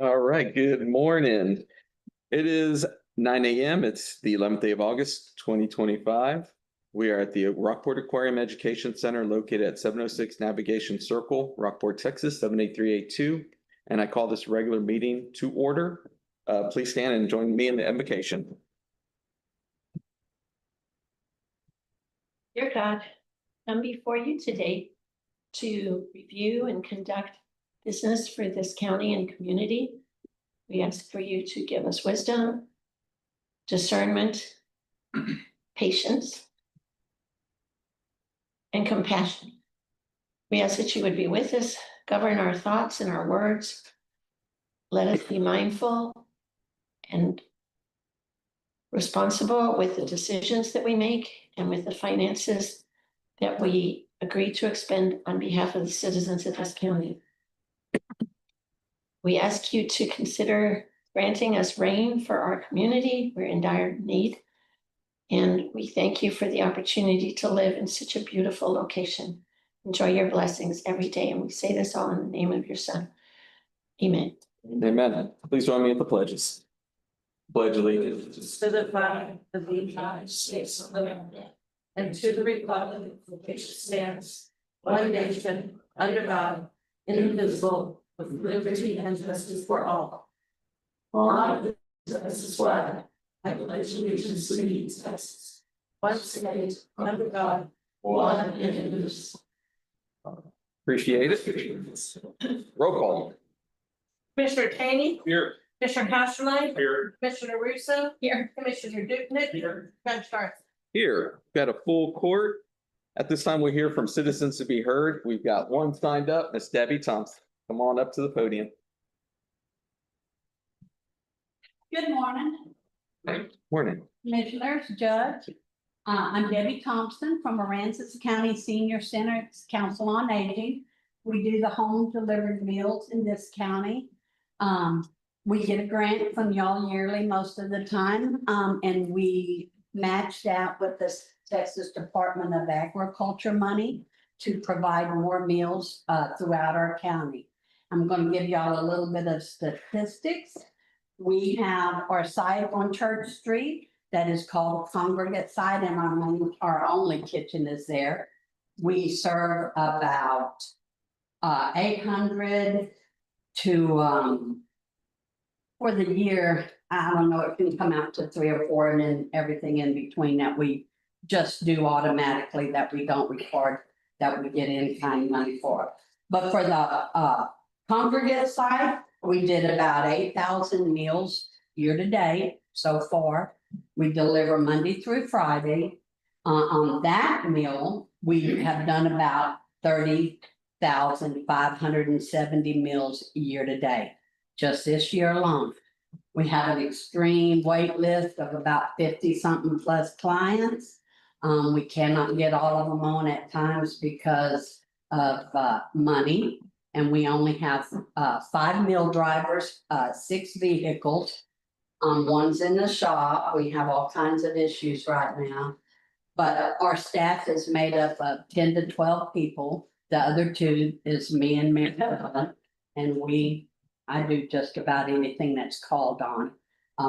All right, good morning. It is 9 a.m. It's the 11th day of August, 2025. We are at the Rockport Aquarium Education Center located at 706 Navigation Circle, Rockport, Texas, 78382. And I call this regular meeting to order. Please stand and join me in the invocation. Dear God, come before you today to review and conduct business for this county and community. We ask for you to give us wisdom, discernment, patience, and compassion. We ask that you would be with us, govern our thoughts and our words. Let us be mindful and responsible with the decisions that we make and with the finances that we agree to expend on behalf of the citizens of this county. We ask you to consider granting us rain for our community. We're in dire need. And we thank you for the opportunity to live in such a beautiful location. Enjoy your blessings every day. And we say this all in the name of your Son. Amen. Amen. Please join me at the pledges. Pledge allegiance To the flag of the United States of America and to the republic for which it stands, one nation, under God, indivisible, with liberty and justice for all. On this flag, I pledge allegiance to these Texas, one state, under God, one and indivisible. Appreciate it. Roll call. Commissioner Taney, Here. Commissioner Casterline, Here. Commissioner Russo, here, Commissioner Dukenyak, Here. Judge Garth. Here, got a full court. At this time, we hear from citizens to be heard. We've got one signed up, Miss Debbie Thompson. Come on up to the podium. Good morning, Morning. Commissioners, Judge. I'm Debbie Thompson from Aransas County Senior Center Council on Aging. We do the home delivered meals in this county. We get a grant from y'all yearly most of the time, and we matched out with the Texas Department of Agriculture money to provide more meals throughout our county. I'm going to give y'all a little bit of statistics. We have our site on Church Street that is called Congregate Site, and our only kitchen is there. We serve about 800 to for the year. I don't know, it can come out to 3 or 4, and then everything in between that we just do automatically, that we don't record, that we get in kind money for. But for the congregate side, we did about 8,000 meals year to date so far. We deliver Monday through Friday. On that meal, we have done about 30,570 meals year to date, just this year alone. We have an extreme wait list of about 50 something plus clients. We cannot get all of them on at times because of money. And we only have 5 meal drivers, 6 vehicles. One's in the shop. We have all kinds of issues right now. But our staff is made up of 10 to 12 people. The other 2 is me and Mary Ellen, and I do just about anything that's called on.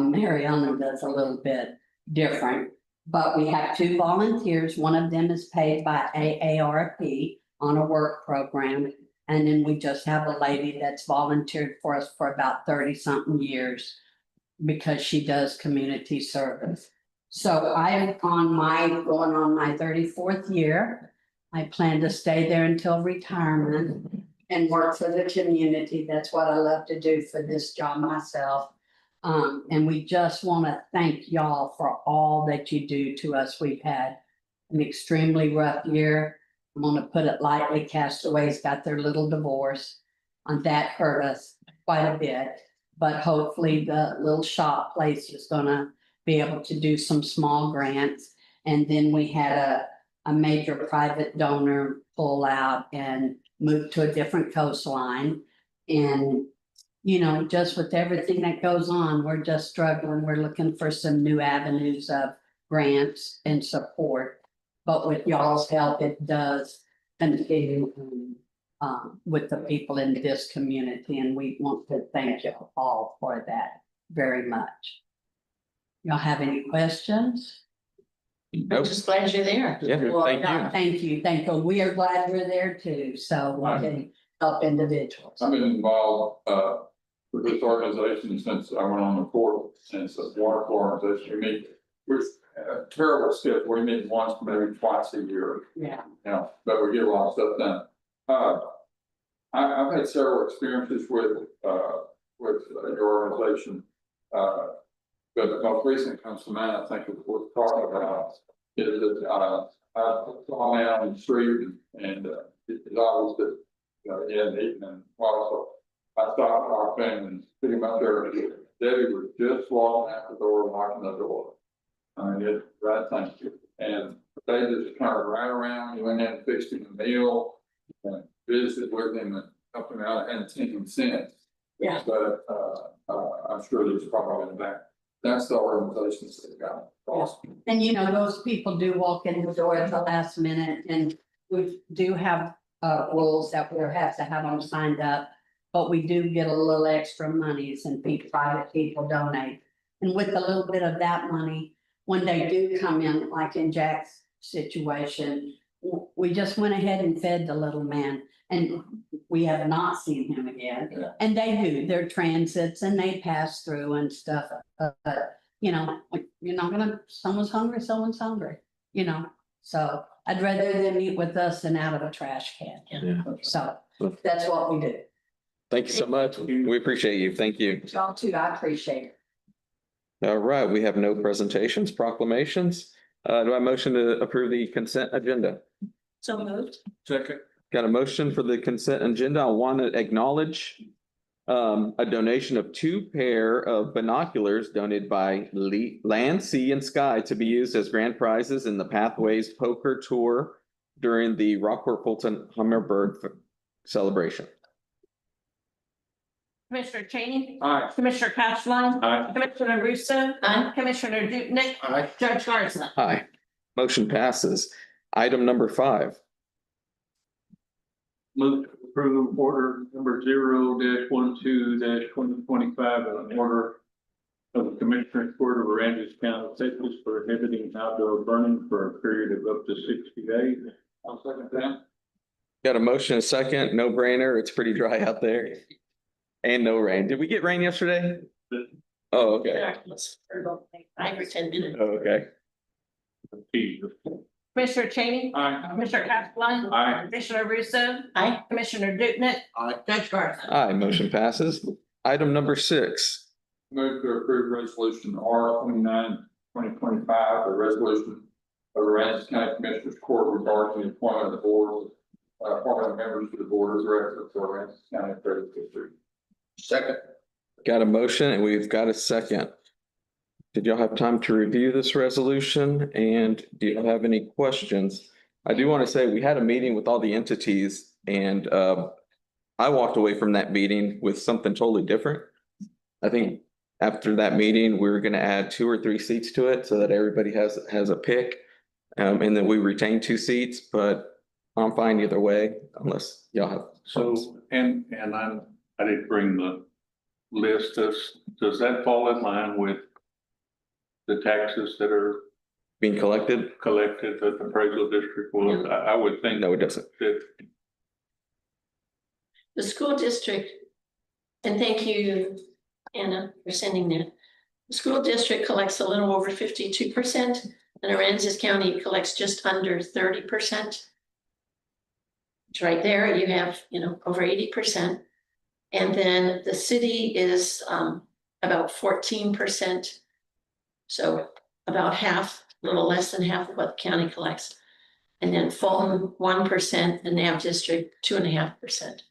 Mary Ellen does a little bit different, but we have 2 volunteers. One of them is paid by AARP on a work program. And then we just have a lady that's volunteered for us for about 30 something years because she does community service. So I'm going on my 34th year. I plan to stay there until retirement and work for the community. That's what I love to do for this job myself. And we just want to thank y'all for all that you do to us. We've had an extremely rough year. I'm going to put it lightly. Castaways got their little divorce, and that hurt us quite a bit. But hopefully the little shop place is going to be able to do some small grants. And then we had a major private donor pull out and move to a different coastline. And, you know, just with everything that goes on, we're just struggling. We're looking for some new avenues of grants and support. But with y'all's help, it does continue. with the people in this community, and we want to thank you all for that very much. Y'all have any questions? I'm Nope. just glad you're there. Yeah, Well, thank yeah, you. Thank you. We are glad we're there too, so we can help individuals. I've been involved, with this organization since I went on the court, and it's a wonderful organization. We meet, we're a terrible schedule. We meet once, maybe twice a year, Yeah. you know, but we get a lot of stuff done. I've had several experiences with your organization. But the most recent comes to mind, I think, is what we're talking about, is that, I saw a man on the street and it's always that, he hadn't eaten in a while, so I stopped, walked in and pretty much there, Debbie was just walking out the door, locking the door. I mean, it's right, thank you. And they just turned right around, went in and fixed him a meal and visited with him and helped him out and 10 cents. Yeah. But, I'm sure there's probably in that. That's the organizations that got. Awesome. And you know, those people do walk in the door at the last minute, and we do have rules that we have to have them signed up. But we do get a little extra monies and private people donate. And with a little bit of that money, when they do come in, like in Jack's situation, we just went ahead and fed the little man, and we have not seen him again. Yeah. And they do, they're transits and they pass through and stuff, but you know, you're not gonna, someone's hungry, you know? So I'd rather them eat with us than out of a trash can. Yeah. So that's what we do. Thank you so much. We appreciate you. Thank you. Y'all too, I appreciate it. All right, we have no presentations, proclamations. Do I have a motion to approve the consent agenda? So moved. Second. Got a motion for the consent agenda. I want to acknowledge a donation of 2 pair of binoculars donated by Land, Sea, and Sky to be used as grand prizes in the Pathways Poker Tour during the Rockport Fulton Hummingbird celebration. Commissioner Cheney, Aye. Commissioner Castleline, Aye. Commissioner Russo, Aye. Commissioner Dupnick, Aye. Judge Garza. Aye. Motion passes. Item number 5. Move to approve order number 0-12-2025, an order of the Commissioners Court of Aransas County, Texas, prohibiting outdoor burning for a period of up to 60 days. I'll second that. Got a motion, and a second, no brainer. It's pretty dry out there. And no rain. Did we get rain yesterday? Oh, okay. I pretended. Oh, okay. Commissioner Cheney, Aye. Commissioner Castleline, Aye. Commissioner Russo, Aye. Commissioner Dupnick, Aye. Judge Garza. Aye, motion passes. Item number 6. Move to approve resolution R 29-2025, a resolution of Aransas County Commissioners Court regarding the appointment of the board, appointment of members to the board of directors for Aransas County Credit District. Second. Got a motion and we've got a second. Did y'all have time to review this resolution, and do you have any questions? I do want to say we had a meeting with all the entities, and I walked away from that meeting with something totally different. I think after that meeting, we're going to add 2 or 3 seats to it so that everybody has a pick. And then we retain 2 seats, but I'm fine either way unless y'all have. So, and I did bring the list. Does that fall in line with the taxes that are Being collected? collected at the appraisal district? Well, I would think No, it doesn't. that The school district, and thank you, Anna, for sending that. The school district collects a little over 52%, and Aransas County collects just under 30%. It's right there, you have, over 80%. And then the city is about 14%. So about half, a little less than half of what the county collects. And then Fulton, 1%, the NAV district, 2.5%.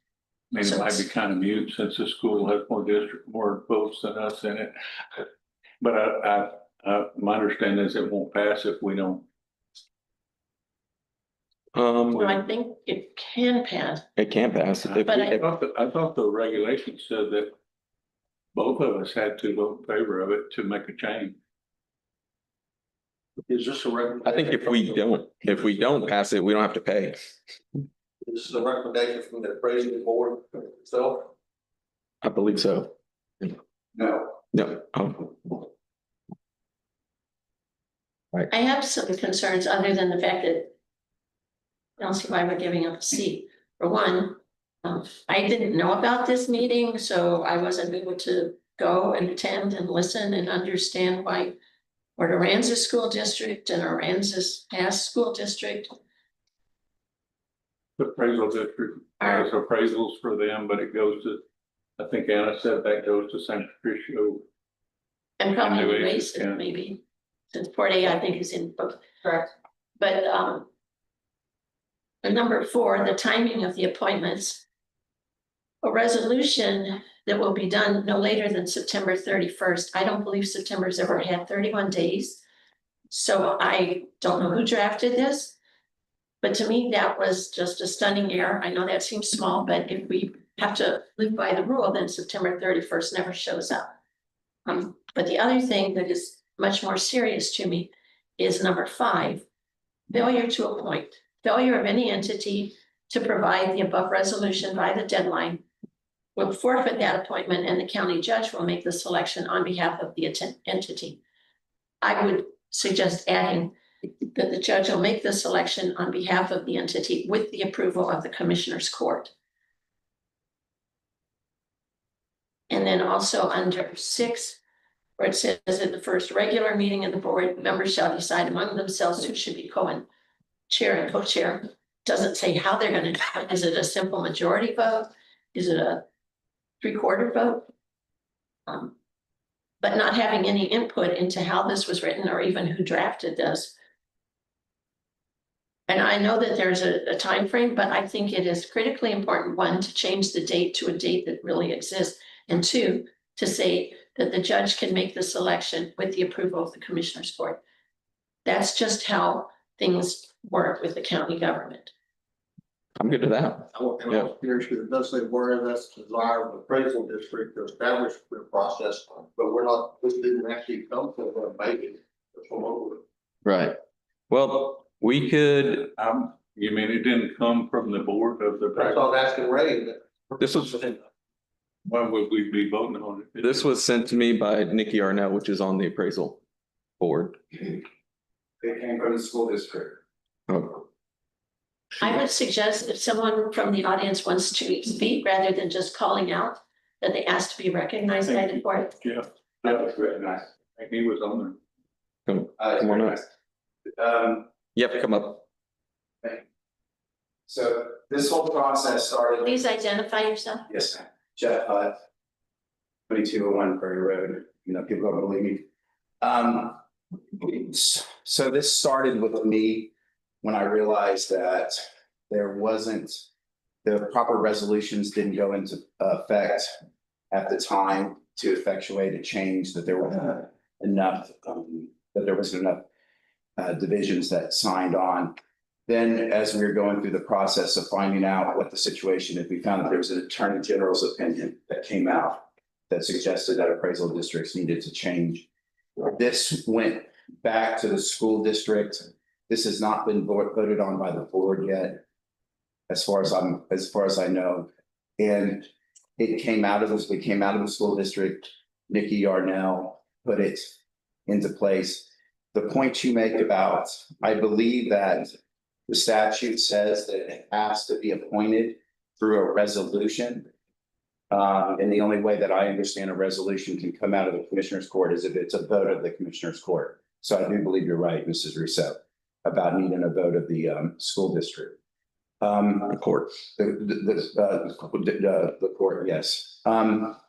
maybe it might be kind of mute since the school has more votes than us in it. But my understanding is it won't pass if we don't. Well, I think it can pass. It can't pass. If But we- I thought the regulations said that both of us had to vote in favor of it to make a change. Is this a regular? I think if we don't pass it, we don't have to pay. This is a recommendation from the appraisal board itself? I believe so. No. No. Oh, I have some concerns other than the fact that I don't see why we're giving up a seat. For one, I didn't know about this meeting, so I wasn't able to go and attend and listen and understand why Port Aransas School District and Aransas Pass School District The appraisal district has appraisals for them, but it goes to, I think Anna said that goes to San Patricio. and probably New the Agent, race, yeah. maybe, since Port A, I think, is in both. Correct. But, and number 4, the timing of the appointments. A resolution that will be done no later than September 31st. I don't believe September's ever had 31 days. So I don't know who drafted this. But to me, that was just a stunning error. I know that seems small, but if we have to live by the rule, then September 31st never shows up. But the other thing that is much more serious to me is number 5, failure to appoint, failure of any entity to provide the above resolution by the deadline will forfeit that appointment, and the county judge will make the selection on behalf of the entity. I would suggest adding that the judge will make the selection on behalf of the entity with the approval of the commissioner's court. And then also under 6, where it says at the first regular meeting of the board, members shall decide among themselves who should be chair and co-chair. Doesn't say how they're going to do it. Is it a simple majority vote? Is it a 3/4 vote? But not having any input into how this was written or even who drafted this. And I know that there's a time frame, but I think it is critically important, 1, to change the date to a date that really exists, and 2, to say that the judge can make the selection with the approval of the commissioner's court. That's just how things work with the county government. I'm good with that. I want to curious, because it does say where that's the desire of the appraisal district to establish the process, but we're not, this didn't actually come from a baby. From over. Right. Well, we could, You mean it didn't come from the board of the? That's all I'm asking Ray. this was, Why would we be voting on it? this was sent to me by Nikki Arnett, which is on the appraisal board. They came from the school district. Oh, I would suggest if someone from the audience wants to speak, rather than just calling out, that they ask to be recognized by the board. Yeah, That was recognized. he was on come It's on up. recognized. You have to come up. So this whole process started. Please identify yourself. Yes, ma'am. Jeff Hutt. 2201 Prairie Road, people don't believe me. So this started with me when I realized that there wasn't, the proper resolutions didn't go into effect at the time to effectuate a change, that there were enough, that there wasn't enough divisions that signed on. Then, as we were going through the process of finding out what the situation is, we found that there was an attorney general's opinion that came out that suggested that appraisal districts needed to change. This went back to the school district. This has not been voted on by the board yet, as far as I know. And it came out of this, we came out of the school district. Nikki Yarnell put it into place. The point you make about, I believe that the statute says that it has to be appointed through a resolution. And the only way that I understand a resolution can come out of the commissioner's court is if it's a vote of the commissioner's court. So I do believe you're right, Mrs. Rousseau, about needing a vote of the school district. The court. The court, yes.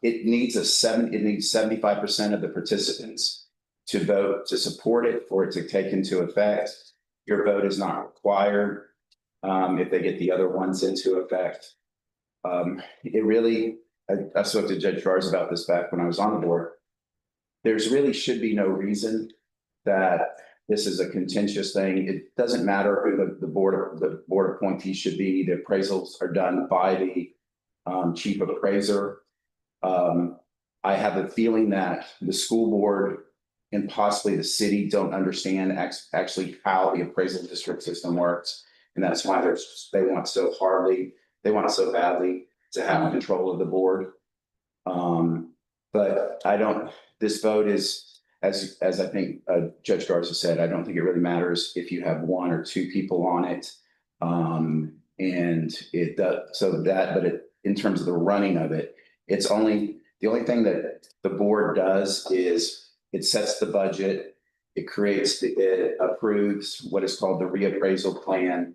It needs 75% of the participants to vote to support it, for it to take into effect. Your vote is not required if they get the other ones into effect. It really, I spoke to Judge Charles about this back when I was on the board. There's really should be no reason that this is a contentious thing. It doesn't matter who the board appointees should be. The appraisals are done by the chief appraiser. I have a feeling that the school board and possibly the city don't understand actually how the appraisal district system works. And that's why they want so badly to have control of the board. But this vote is, as I think Judge Garza said, I don't think it really matters if you have one or two people on it. And it does, in terms of the running of it, the only thing that the board does is it sets the budget, it approves what is called the reappraisal plan.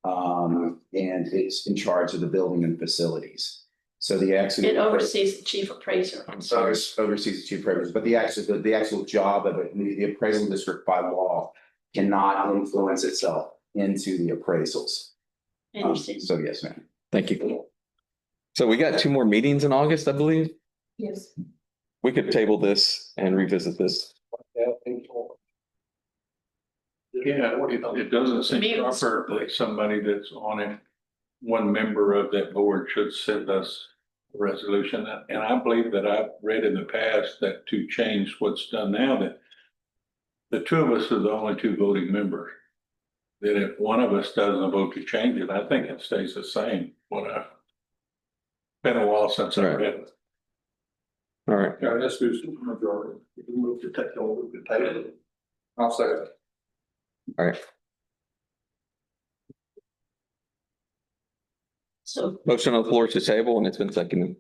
And it's in charge of the building and facilities. So It oversees the chief appraiser. I'm sorry. Oversees the chief appraiser, but the actual job of it, the appraisal district by law cannot influence itself into the appraisals. Interesting. So yes, ma'am. Thank you. So we got 2 more meetings in August, I believe. Yes. We could table this and revisit this. Yeah, it doesn't seem Meetings. proper that somebody that's on it, one member of that board should send us a resolution. And I believe that I've read in the past that to change what's done now, that the 2 of us are the only 2 voting members. That if one of us doesn't vote to change it, I think it stays the same. Been a while since I've read it. All right. Yeah, let's do super majority. You can move to take over the table. I'll say it. All right. So Motion on the floor to table, and it's been seconded.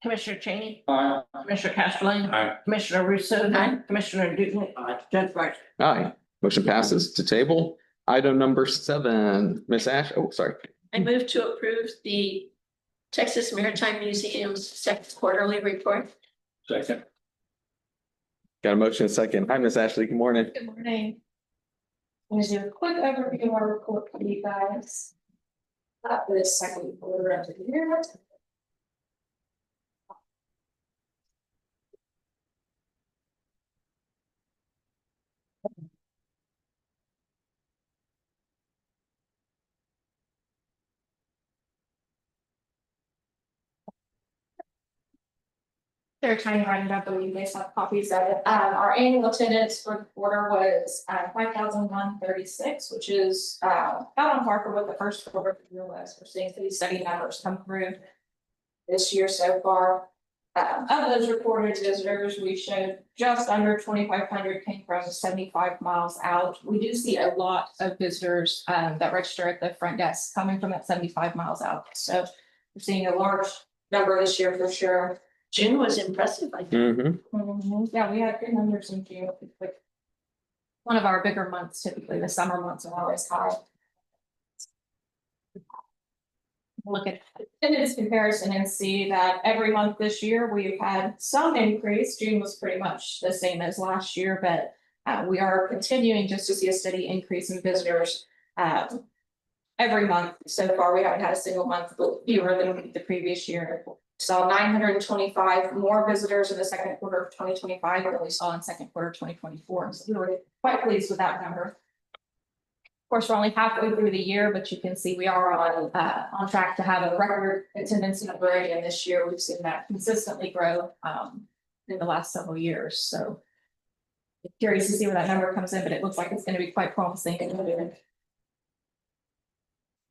Commissioner Cheney, Aye. Commissioner Castleton, Aye. Commissioner Russo, Aye. Commissioner Dugan, Judge Rice. Aye. Motion passes to table. Item number 7, Ms. Ash. Oh, sorry. I move to approve the Texas Maritime Museum's second quarterly report. Second. Got a motion and a second. Hi, Ms. Ashley. Good morning. Good morning. I'm gonna do a quick overview of our report for you guys. For this second quarter of the year. They're trying to write it up, but we based off copies of it. Our annual attendance for the quarter was 5,136, which is about on par for what the first quarter of the year was. We're seeing city study numbers come through this year so far. Of those reported visitors, we showed just under 2,500 came from 75 miles out. We do see a lot of visitors that register at the front desk coming from that 75 miles out. So we're seeing a large number this year for sure. June was impressive, I think. Mm-hmm. Yeah, we had good numbers in June. Like one of our bigger months, typically the summer months are always high. Look at attendance comparison and see that every month this year we've had some increase. June was pretty much the same as last year, but we are continuing just to see a steady increase in visitors every month. So far, we haven't had a single month fewer than the previous year. Saw 925 more visitors in the second quarter of 2025 than we saw in second quarter of 2024. So we were quite pleased with that number. Of course, we're only halfway through the year, but you can see we are on track to have a record attendance number again this year. We've seen that consistently grow in the last several years. So curious to see where that number comes in, but it looks like it's going to be quite promising.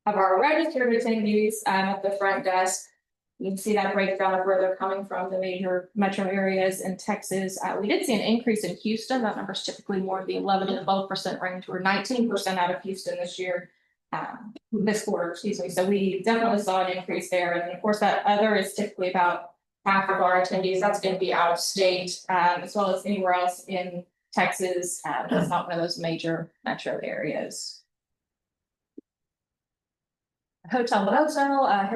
Of our registered attendees at the front desk, you can see that breakdown of where they're coming from, the major metro areas in Texas. We did see an increase in Houston. That number is typically more the 11 to 12% range. We're 19% out of Houston this year, this quarter, excuse me. So we definitely saw an increase there. And of course, that other is typically about half of our attendees. That's going to be out of state, as well as anywhere else in Texas. That's not one of those major metro areas. Hotel heads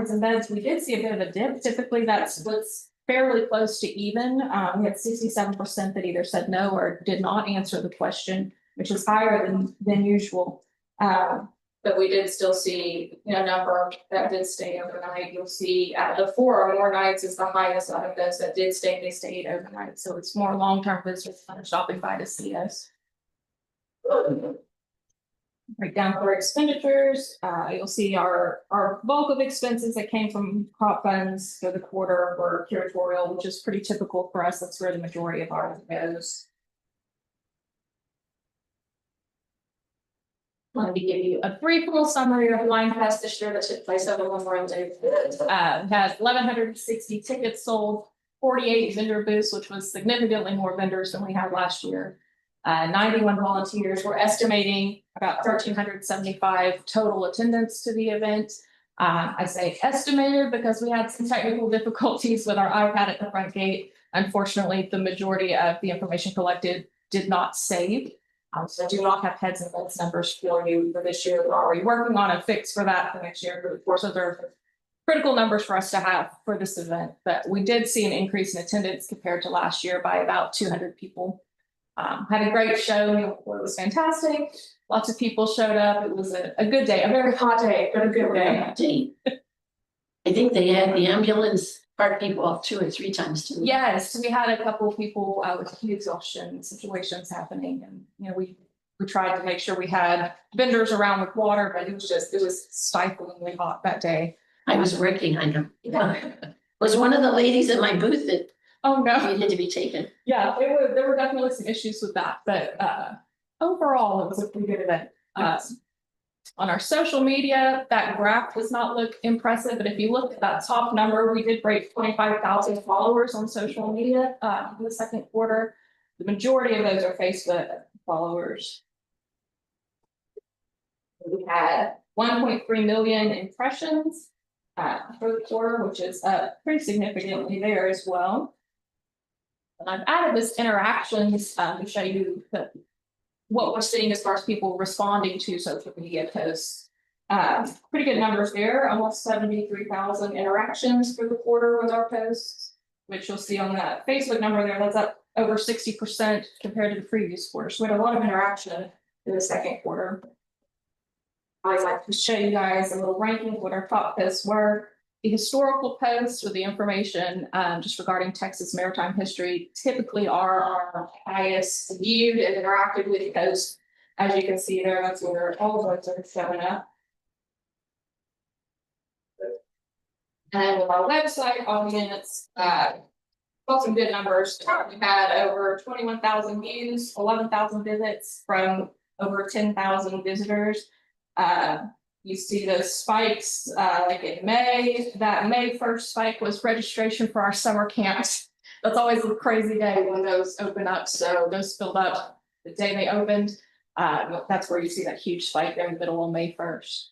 and beds, we did see a bit of a dip. Typically that splits fairly close to even. We had 67% that either said no or did not answer the question, which is higher than usual. But we did still see a number that did stay overnight. You'll see the 4 or more nights is the highest out of those that did stay. They stayed overnight. So it's more long-term visitors kind of stopping by to see us. Breakdown for expenditures, you'll see our bulk of expenses that came from crop funds for the quarter were curatorial, which is pretty typical for us. That's where the majority of ours goes. Let me give you a brief little summary of Line Fest this year that took place over Memorial Day. Had 1,160 tickets sold, 48 vendor booths, which was significantly more vendors than we had last year. 91 volunteers. We're estimating about 1,375 total attendance to the event. I say estimated because we had some technical difficulties with our iPad at the front gate. Unfortunately, the majority of the information collected did not save. So I do not have heads and beds numbers for you for this year. We're already working on a fix for that for next year. But of course, those are critical numbers for us to have for this event. But we did see an increase in attendance compared to last year by about 200 people. Had a great show. It was fantastic. Lots of people showed up. It was a good day, a very hot day, but a good day. I think they had the ambulance part people off 2 or 3 times too. Yes, we had a couple of people with heat exhaustion situations happening, and you know, we tried to make sure we had vendors around with water, but it was stiflingly hot that day. I was working, I know. Was one of the ladies in my booth that Oh, no. needed to be taken? Yeah, there were definitely some issues with that, but overall, it was a pretty good event. On our social media, that graph does not look impressive, but if you look at that top number, we did break 25,000 followers on social media in the second quarter. The majority of those are Facebook followers. We had 1.3 million impressions for the quarter, which is pretty significantly there as well. And I've added this interactions to show you what we're seeing as far as people responding to social media posts. Pretty good numbers there, almost 73,000 interactions for the quarter with our posts, which you'll see on that Facebook number there, that's up over 60% compared to the previous quarter. So we had a lot of interaction in the second quarter. I'd like to show you guys a little ranking of what our top posts were. The historical posts with the information just regarding Texas maritime history typically are our highest viewed and interacted with posts. As you can see there, that's where all of those are showing up. And with our website audience, got some good numbers. We had over 21,000 views, 11,000 visits from over 10,000 visitors. You see those spikes like in May. That May 1st spike was registration for our summer camps. That's always a crazy day when those open up. So those filled up the day they opened. That's where you see that huge spike there in the middle of May 1st.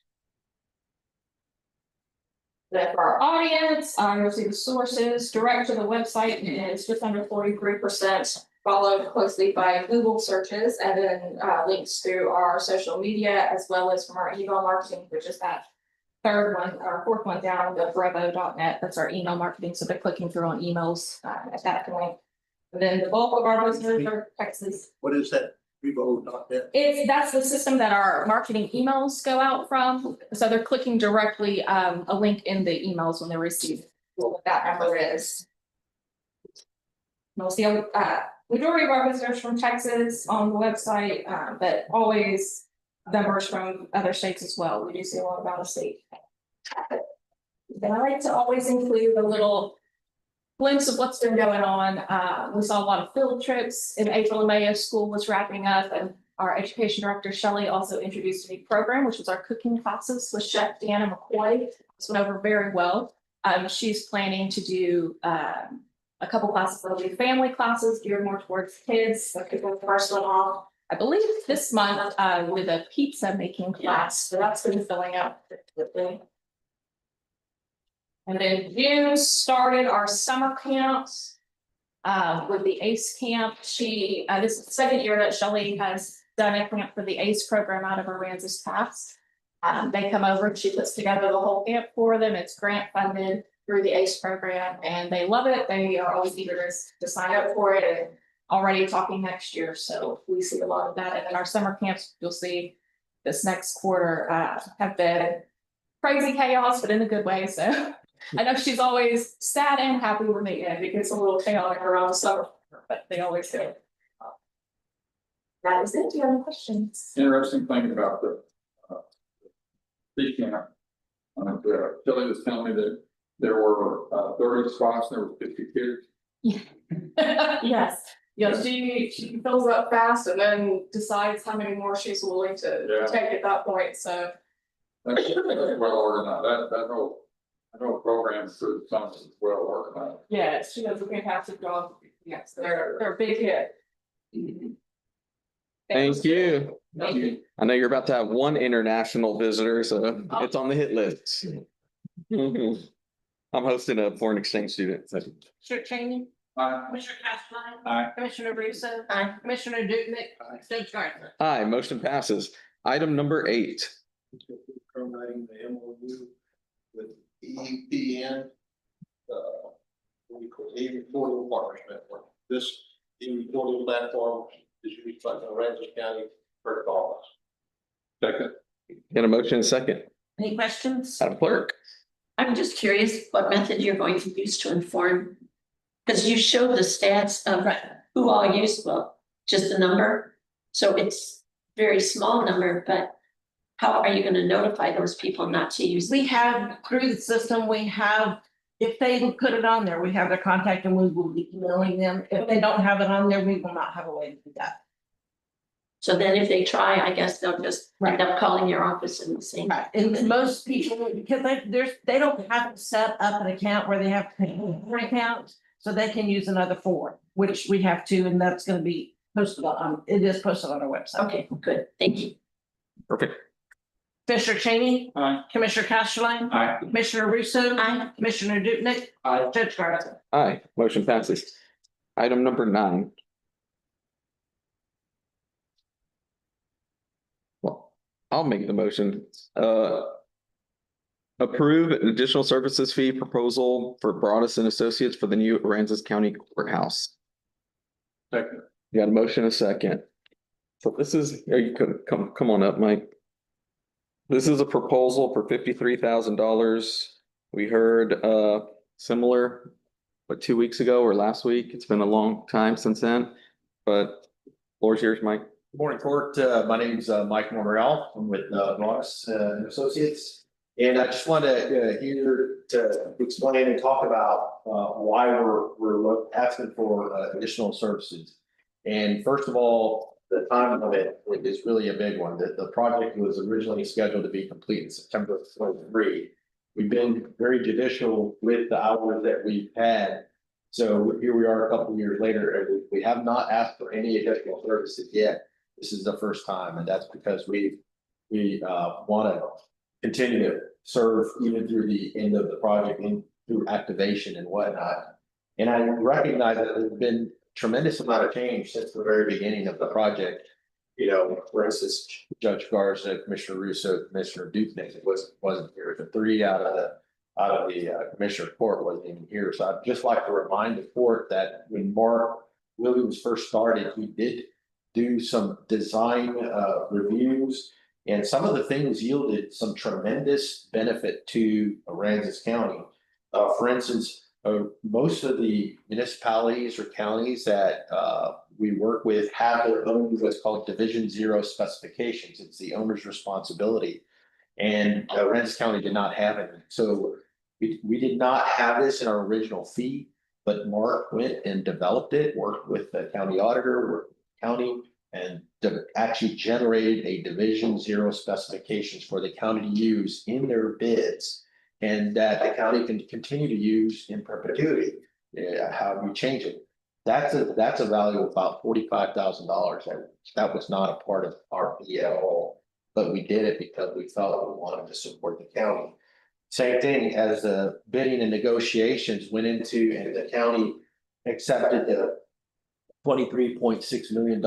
Then for our audience, you'll see the sources direct to the website is just under 43%. Followed closely by Google searches, and then links through our social media, as well as from our email marketing, which is that third one or fourth one down, the brevo.net. That's our email marketing. So they're clicking through on emails at that point. And then the bulk of our listeners are Texas. What is that? Brevo.net? That's the system that our marketing emails go out from. So they're clicking directly a link in the emails when they receive what that number is. You'll see majority of our visitors from Texas on the website, but always numbers from other states as well. We do see a lot of out of state. Then I like to always include a little glimpse of what's been going on. We saw a lot of field trips in April and May as school was wrapping up, and our education director, Shelley, also introduced a new program, which was our cooking classes with Chef Deanna McCoy. This went over very well. She's planning to do a couple classes, that'll be family classes geared more towards kids. So people first one off, I believe this month with a pizza making class. So that's been filling up quickly. And then June started our summer camps with the ACE camp. This is the second year that Shelley has done a camp for the ACE program out of Aransas Pass. They come over and she puts together the whole camp for them. It's grant funded through the ACE program, and they love it. They are always eager to sign up for it, and already talking next year. So we see a lot of that. And then our summer camps, you'll see this next quarter have been crazy chaos, but in a good way. So I know she's always sad and happy when they end. It gets a little chaotic around the summer, but they always do. That is it. Do you have any questions? Interesting thing about the camp. Kelly was telling me that there were 30 spots, there were 50 kids. Yes, Yeah, she fills up fast and then decides how many more she's willing to Yeah. take at that point, so. That's well organized, that whole program through the summer is well organized. Yeah, she does a fantastic job. Yes, they're a big hit. Thank you. Thank you. I know you're about to have one international visitor, so it's on the hit list. Mhm. I'm hosting a foreign exchange student. So. Commissioner Cheney, Aye. Commissioner Castleton. Aye. Commissioner Russo. Aye. Commissioner Dukenyak. Judge Garza. Aye, motion passes. Item number 8. Terminating the MOU with EPN. What do you call it, e-reporting partners network. This e-reporting platform is used by the Aransas County Clerk Office. Second. Get a motion and a second. Any questions? Madam Clerk. I'm just curious what method you're going to use to inform. Because you showed the stats of who all used, well, just the number. So it's very small number, but how are you gonna notify those people not to use? We have through the system, we have, if they put it on there, we have their contact and we will be emailing them. If they don't have it on there, we will not have a way to do that. So then if they try, I guess they'll just end up calling your office and saying. Right, and most people, because they don't have to set up an account where they have to pay for an account. So they can use another form, which we have to, and that's gonna be posted on, it is posted on our website. Okay, good, thank you. Perfect. Commissioner Cheney. Aye. Commissioner Castleton. Aye. Commissioner Russo. Aye. Commissioner Dukenyak. Aye. Judge Garza. Aye, motion passes. Item number 9. Well, I'll make the motion. Approve additional services fee proposal for Broadus and Associates for the new Aransas County Courthouse. Second. You got a motion, a second. So this is, you could come on up, Mike. This is a proposal for $53,000. We heard similar, 2 weeks ago or last week? It's been a long time since then, but floor's yours, Mike. Good morning, court. My name's Mike Morrell. I'm with Broadus and Associates. And I just wanted here to explain and talk about why we're asking for additional services. And first of all, the time of it is really a big one. The project was originally scheduled to be complete in September of 23. We've been very judicial with the hours that we've had. So here we are a couple of years later, and we have not asked for any additional services yet. This is the first time, and that's because we want to continue to serve even through the end of the project and through activation and whatnot. And I recognize that there's been tremendous amount of change since the very beginning of the project. You know, for instance, Judge Garza, Commissioner Russo, Commissioner Dukenyak wasn't here. The 3 out of the Commissioner Court wasn't even here. So I'd just like to remind the court that when Mark Williams first started, he did do some design reviews, and some of the things yielded some tremendous benefit to Aransas County. For instance, most of the municipalities or counties that we work with have their own what's called Division 0 specifications. It's the owner's responsibility. And Aransas County did not have it. So we did not have this in our original fee, but Mark went and developed it, worked with the county auditor, worked with the county, and actually generated a Division 0 specifications for the county to use in their bids, and that the county can continue to use in perpetuity. How we change it. That's a value of about $45,000. That was not a part of our fee at all, but we did it because we felt we wanted to support the county. Same thing as the bidding and negotiations went into, and the county accepted the $23.6 million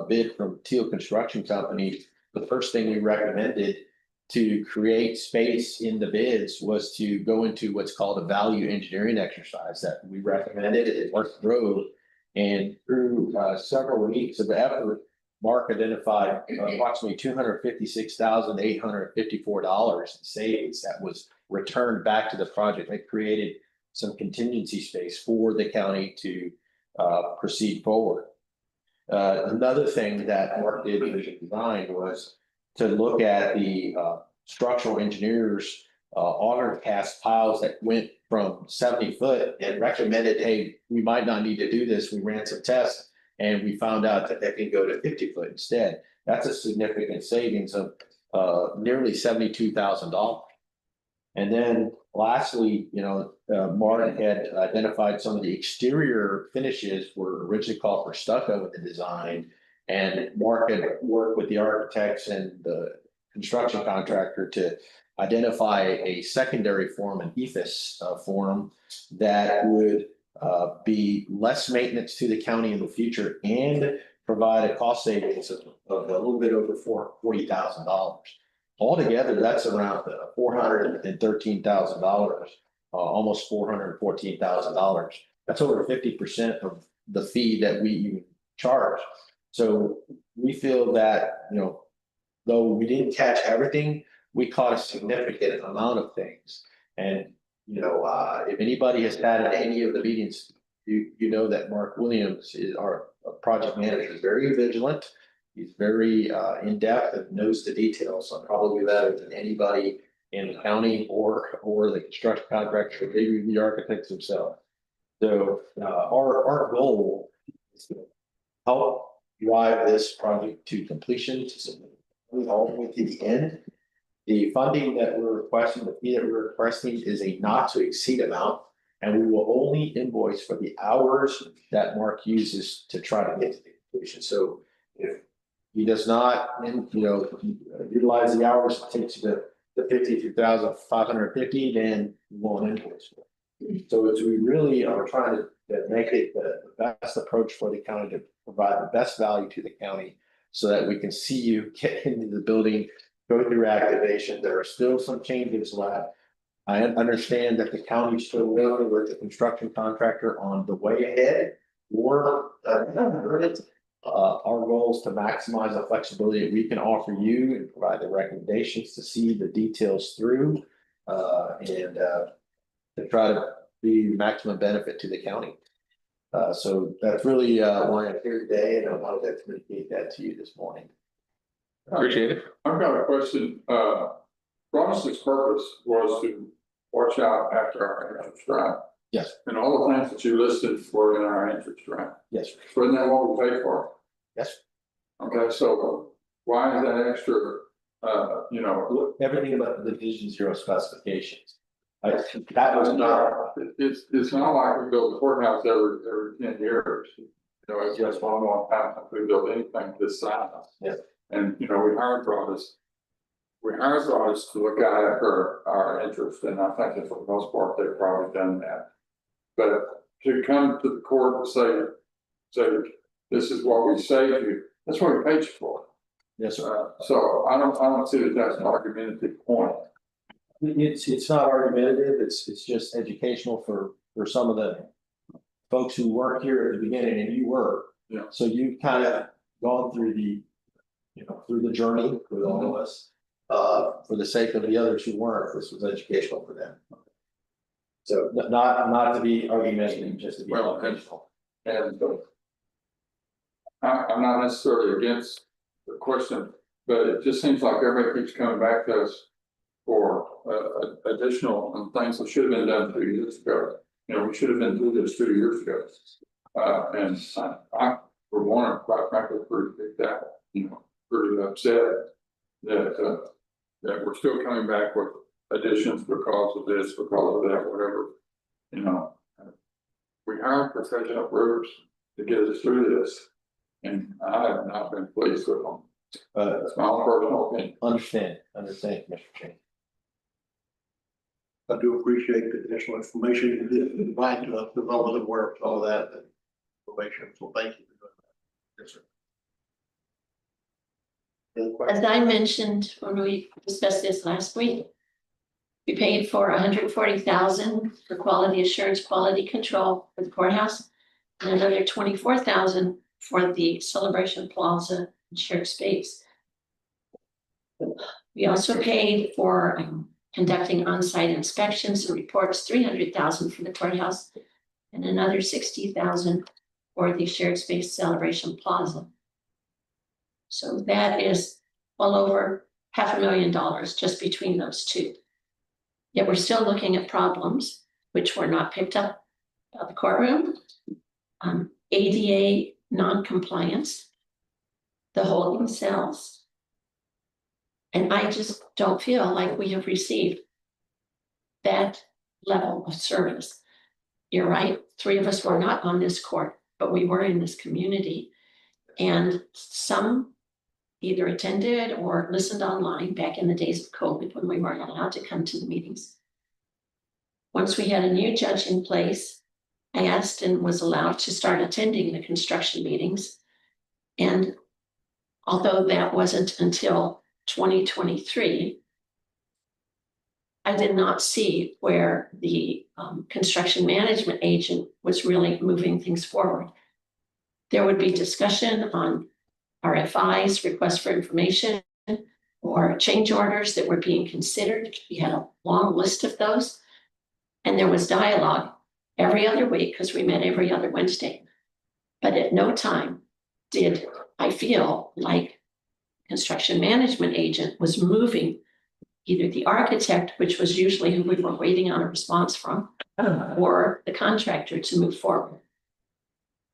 bid from Teal Construction Company. The first thing we recommended to create space in the bids was to go into what's called a value engineering exercise that we recommended. It worked through, and through several weeks of effort, Mark identified approximately $256,854 in savings that was returned back to the project. It created some contingency space for the county to proceed forward. Another thing that Mark did in his design was to look at the structural engineers auger cast piles that went from 70 foot and recommended, hey, we might not need to do this. We ran some tests, And we found out that they can go to 50 foot instead. That's a significant savings of nearly $72,000. And then lastly, Mark had identified some of the exterior finishes were originally called for stucco in the design. And Mark had worked with the architects and the construction contractor to identify a secondary form, an ethos form that would be less maintenance to the county in the future and provide a cost savings of a little bit over $40,000. Altogether, that's around $413,000, almost $414,000. That's over 50% of the fee that we charge. So we feel that, though we didn't catch everything, we caught a significant amount of things. And, if anybody has had any of the meetings, you know that Mark Williams is our project manager, is very vigilant. He's very in-depth and knows the details, so probably better than anybody in the county or the construction contractor, maybe the architects themselves. So our goal is to help drive this project to completion, all the way to the end. The funding that we're requesting, the fee that we're requesting is a not to exceed amount, and we will only invoice for the hours that Mark uses to try to get to the completion. So if he does not, utilize the hours, it takes you to 52,550, then we won't invoice. So as we really are trying to make it the best approach for the county to provide the best value to the county so that we can see you get into the building, go through activation. There are still some changes left. I understand that the county is still working with the construction contractor on the way ahead or our goal is to maximize the flexibility that we can offer you and provide the recommendations to see the details through and to try to be maximum benefit to the county. So that's really why I'm here today, and I wanted to communicate that to you this morning. Appreciate it. I've got a question. Ross's purpose was to watch out after our entrance drive. Yes. And all the things that you listed were in our entrance drive. Yes. So isn't that what we paid for? Yes. Okay, so why is that extra, Everything but the Division 0 specifications. That was not. It's not like we build a courthouse every 10 years. It's just one time we build anything this size. Yeah. And, we hired Broadus. We hired Broadus to look at our interest, and I think that for the most part, they've probably done that. But to come to the court and say, this is what we saved you, that's what we paid you for. Yes, sir. So I don't see that that's an argumentative point. It's not argumentative, it's just educational for some of the folks who weren't here at the beginning, and you were. Yeah. So you've kind of gone through through the journey with all of us. For the sake of the others who weren't, this was educational for them. So not to be argumentative, just to be educational. And I'm not necessarily against the question, but it just seems like everybody keeps coming back to us for additional things that should have been done 2 years ago. We should have been doing this 2 years ago. And I for one, quite frankly, pretty big that, pretty upset that we're still coming back with additions because of this, because of that, whatever. We hired professional roofers to get us through this, and I have not been pleased with them. That's my own personal opinion. Understand, Mr. King. I do appreciate the additional information you did provide to us, because I wasn't aware of all of that information, so thank you for doing that. Yes, sir. Any questions? As I mentioned when we discussed this last week, we paid for $140,000 for quality assurance, quality control for the courthouse, and another $24,000 for the Celebration Plaza and shared space. We also paid for conducting on-site inspections and reports, $300,000 for the courthouse, and another $60,000 for the shared space Celebration Plaza. So that is well over $500,000 just between those two. Yet we're still looking at problems which were not picked up by the courtroom. ADA non-compliance, the holding cells. And I just don't feel like we have received that level of service. You're right, 3 of us were not on this court, but we were in this community. And some either attended or listened online back in the days of COVID when we weren't allowed to come to the meetings. Once we had a new judge in place, I asked and was allowed to start attending the construction meetings. And although that wasn't until 2023, I did not see where the construction management agent was really moving things forward. There would be discussion on RFIs, requests for information, or change orders that were being considered. We had a long list of those. And there was dialogue every other week because we met every other Wednesday. But at no time did I feel like construction management agent was moving either the architect, which was usually who we were waiting on a response from, or the contractor to move forward.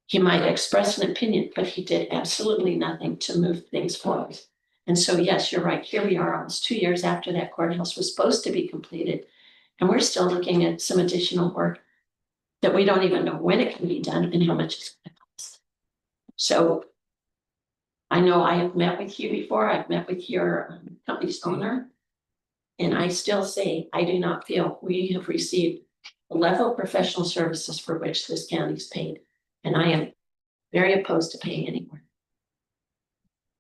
He might express an opinion, but he did absolutely nothing to move things forward. And so, yes, you're right. Here we are almost 2 years after that courthouse was supposed to be completed. And we're still looking at some additional work that we don't even know when it can be done and how much it's going to cost. So I know I have met with you before. I've met with your company's owner. And I still say, I do not feel we have received the level of professional services for which this county's paid. And I am very opposed to paying any more.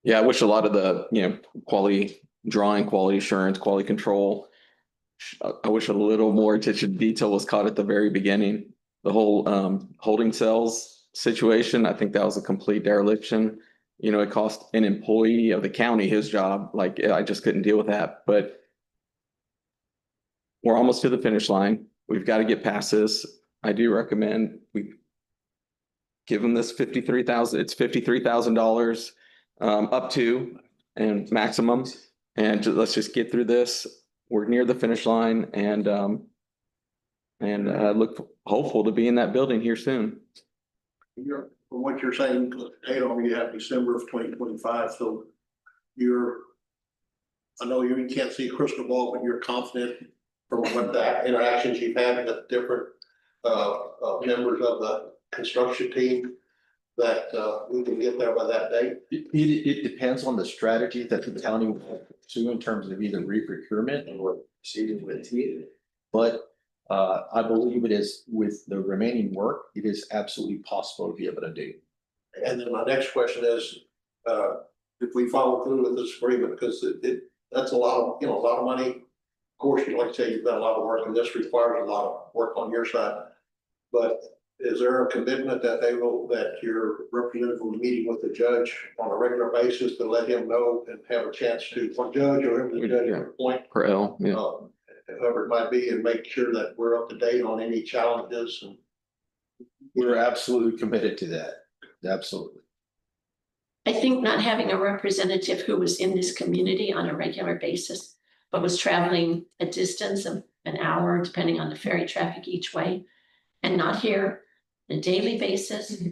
Yeah, I wish a lot of the, quality drawing, quality assurance, quality control. I wish a little more attention to detail was caught at the very beginning. The whole holding cells situation, I think that was a complete dereliction. It cost an employee of the county his job. Like, I just couldn't deal with that. But we're almost to the finish line. We've got to get past this. I do recommend we give them this $53,000. It's $53,000 up to and maximum. And let's just get through this. We're near the finish line and look hopeful to be in that building here soon. From what you're saying, Tatum, you have December of 2025, so I know you can't see a crystal ball, but you're confident from what the interactions you've had with different members of the construction team that we can get there by that date? It depends on the strategy that the county will pursue in terms of either re-procurement or proceeding with it. But I believe it is with the remaining work, it is absolutely possible to be able to do. And then my next question is, if we follow through with this agreement, because that's a lot of money. Of course, like I say, you've got a lot of work, and this requires a lot of work on your side. But is there a commitment that your representative will be meeting with the judge on a regular basis to let him know and have a chance to, or judge or the judge appoint? Per L, yeah. Whoever it might be, and make sure that we're up to date on any challenges. And We're absolutely committed to that. Absolutely. I think not having a representative who was in this community on a regular basis, but was traveling a distance of an hour, depending on the ferry traffic each way, and not here on a daily basis.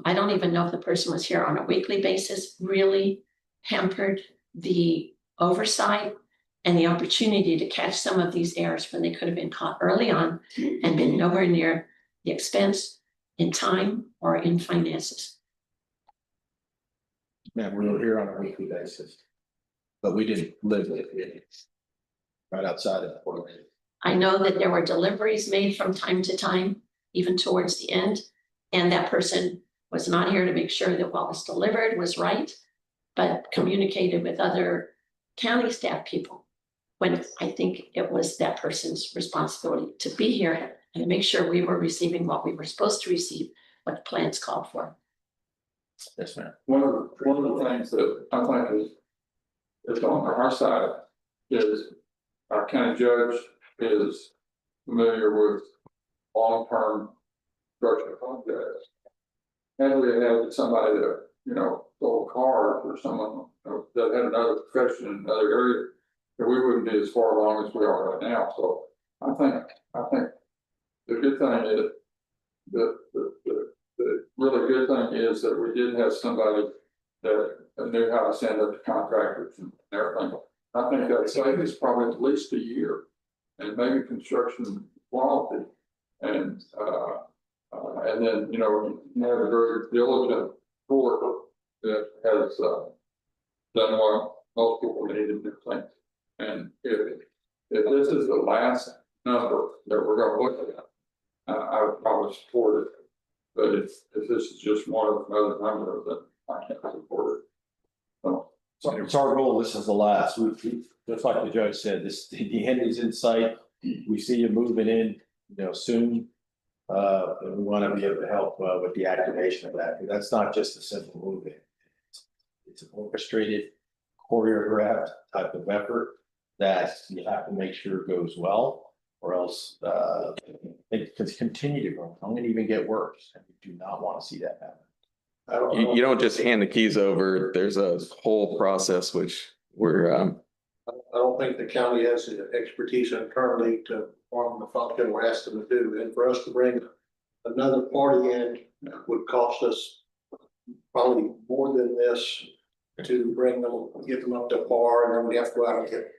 I don't even know if the person was here on a weekly basis, really hampered the oversight and the opportunity to catch some of these errors when they could have been caught early on and been nowhere near the expense in time or in finances. Man, we were here on a weekly basis, but we didn't live with it. Right outside of Fort Wayne. I know that there were deliveries made from time to time, even towards the end, and that person was not here to make sure that what was delivered was right, but communicated with other county staff people, when I think it was that person's responsibility to be here and make sure we were receiving what we were supposed to receive, what the plans called for. Yes, ma'am. One of the things that I think is on our side is our county judge is familiar with long-term structural projects. And we had somebody that, sold cars or someone that had another profession in another area, that we wouldn't be as far along as we are right now. So I think the good thing is that really good thing is that we did have somebody that knew how to send up to contractors and everything. I think that saved us probably at least a year and maybe construction quality. And then, you know, we have a very diligent worker that has, done what most people needed to think. And if this is the last number that we're gonna look at, I would probably support it. But if this is just one of another number, then I can't support it. So, So it's our goal, this is the last, just like the judge said, the end is in sight, we see you moving in, soon. And we want to be able to help with the activation of that, because that's not just a simple move in. It's an orchestrated, choreographed type of effort that you have to make sure goes well, or else it could continue to grow, and even get worse, and we do not want to see that happen. You don't just hand the keys over. There's a whole process which we're, I don't think the county has the expertise internally to perform the function we're asking them to do, and for us to bring another party in would cost us probably more than this to bring them, get them up to par, and then we have to go out and get.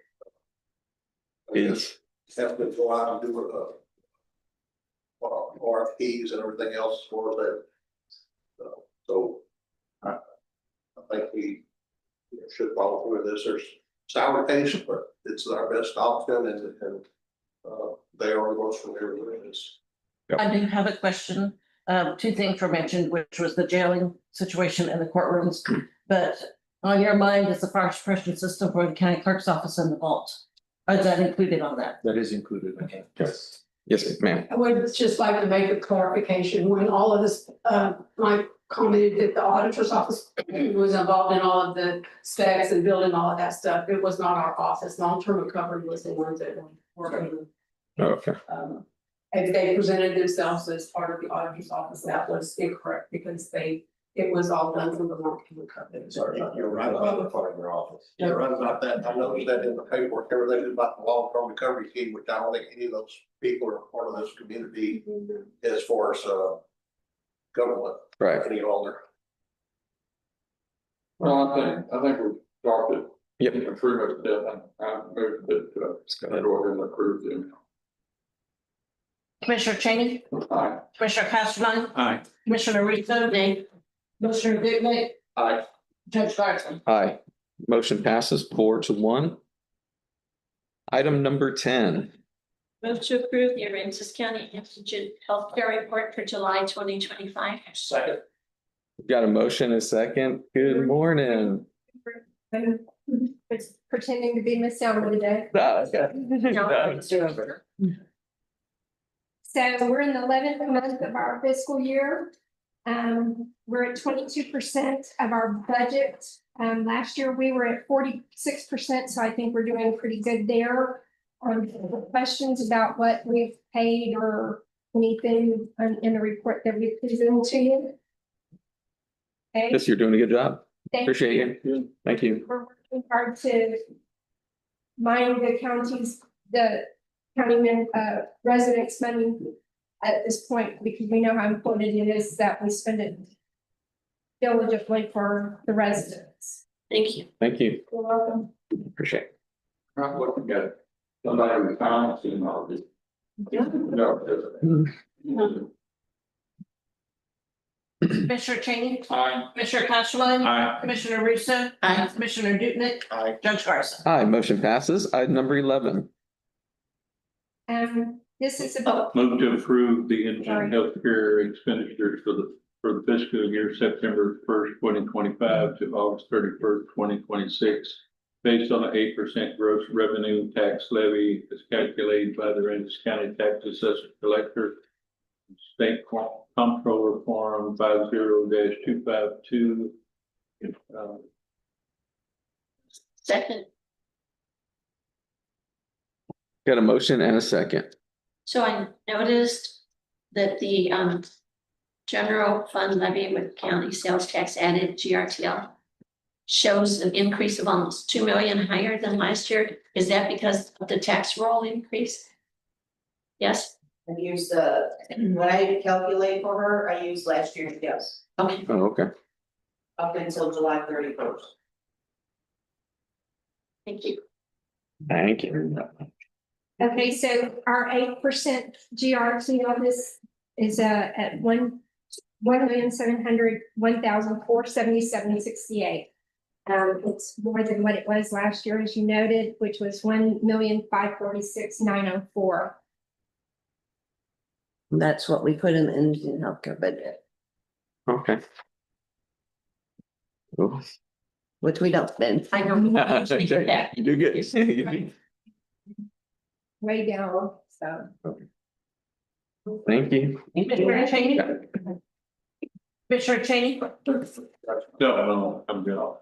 is, Have to go out and do RFPs and everything else for that. So I think we should follow through with this. There's sour taste, but it's our best option, and they are the most familiar with this. I do have a question. Two things were mentioned, which was the jailing situation in the courtrooms. But on your mind is the fire suppression system for the county clerk's office and the vault. Is that included on that? That is included. yes, yes, ma'am. I would just like to make a clarification. When all of this, Mike commented that the auditor's office was involved in all of the specs and building all of that stuff. It was not our office. Long-term recovery was the ones that were working. Okay, And they presented themselves as part of the auditor's office. That was incorrect because it was all done from the long-term recovery. Sorry, you're right about the part of your office. You're right about that. I noticed that in the paperwork, everything about the long-term recovery team, which I don't think any of those people are part of this community as far as government right. any longer. well, I think we've talked it. Yep. Improvement, I moved it, go ahead and approve them. Commissioner Cheney, Aye. Commissioner Castellano, Aye. Commissioner Russo, Nay. Commissioner Dukenyak, Aye. Judge Garrison. Aye. Motion passes 4-1. Item number 10. Move to approve the Aransas County Institute Healthcare Report for July 2025. Second. We've got a motion, a second. Good morning. It's pretending to be Miss Elmer today. So we're in the 11th month of our fiscal year. We're at 22% of our budget. Last year we were at 46%, so I think we're doing pretty good there. Questions about what we've paid or anything in the report that we presented to you? Okay. Yes, you're doing a good job. Thank Appreciate you. Thank you. We're working hard to mine the county residents' money at this point, because we know how important it is that we spend it diligently for the residents. Thank you. Thank you. You're welcome. Appreciate it. I'm looking at somebody in the comments and all this. No. Commissioner Cheney, Aye. Commissioner Castellano, Aye. Commissioner Russo, Aye. Commissioner Dukenyak, Aye. Judge Garrison. Aye, motion passes. Item number 11. This is about, Move to approve the Sorry. indigent healthcare expenditures for the fiscal year September 1st, 2025 to August 31st, 2026. Based on an 8% gross revenue tax levy as calculated by the Aransas County Tax Assessor Collector. State Comptroller Form 50-252. Second. Got a motion and a second. So I noticed that the general fund levy with county sales tax added GRTL shows an increase of almost 2 million higher than last year. Is that because of the tax roll increase? Yes, I use when I calculate for her, I use last year's yes, Okay, Oh, okay. up until July 31st. thank you. Thank you. Okay, so our 8% GRT on this is at 1,701,477.68. It's more than what it was last year, as you noted, which was 1,546,904. That's what we put in the Indian healthcare budget, Okay. Cool. which we don't spend. I don't usually get that. You do good. You do- Way down, so. Thank you. Commissioner Cheney? Commissioner Cheney? No, I'm good.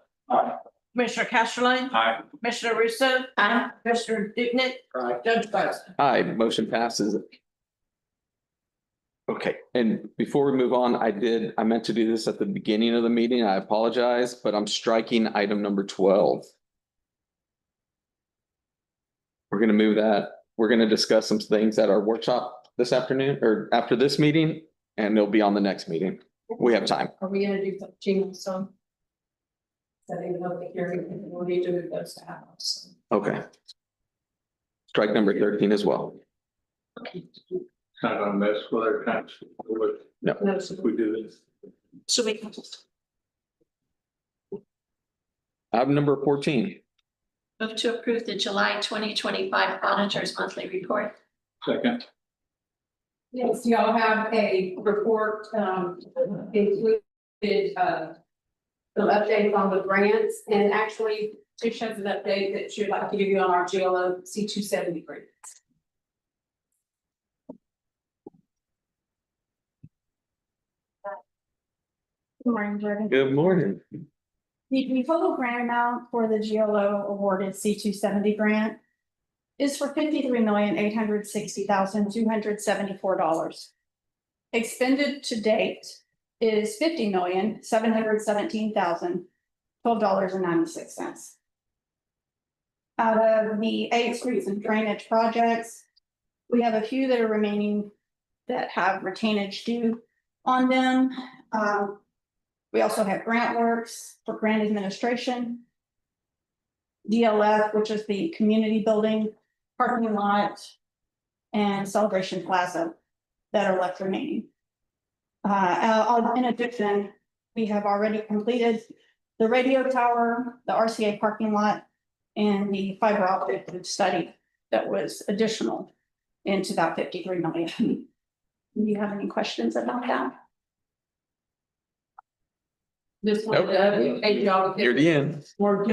Commissioner Casterline? Aye. Commissioner Russo? Aye. Commissioner Dukenit? Judge Preston? Hi, motion passes. Okay, and before we move on, I meant to do this at the beginning of the meeting. I apologize, but I'm striking item number 12. We're gonna move that. We're gonna discuss some things at our workshop this afternoon or after this meeting, and it'll be on the next meeting. We have time. Are we gonna do the jingle song? Setting the public hearing, we'll need to move those to house. Okay. Strike number 13 as well. It's not gonna mess with our time. No, so We do this. So we Item number 14. move to approve the July 2025 auditor's monthly report. Second. yes, y'all have a report, included, some updates on the grants, and actually, Tish has an update that she'd like to give you on our GLO C270 grants. Good morning, Jordan. Good morning. The total grant amount for the GLO awarded C270 grant is for $53,860,274. Expended to date is $50,717,012.96. Out of the 8 streets and drainage projects, we have a few that are remaining that have retainage due on them. We also have grant works for grant administration. DLF, which is the community building, parking lot, and Celebration Plaza that are left remaining. In addition, we have already completed the radio tower, the RCA parking lot, and the fiber optic study that was additional into that 53 million. Do you have any questions about that? Just wanted to, hey, y'all. You're the end. More.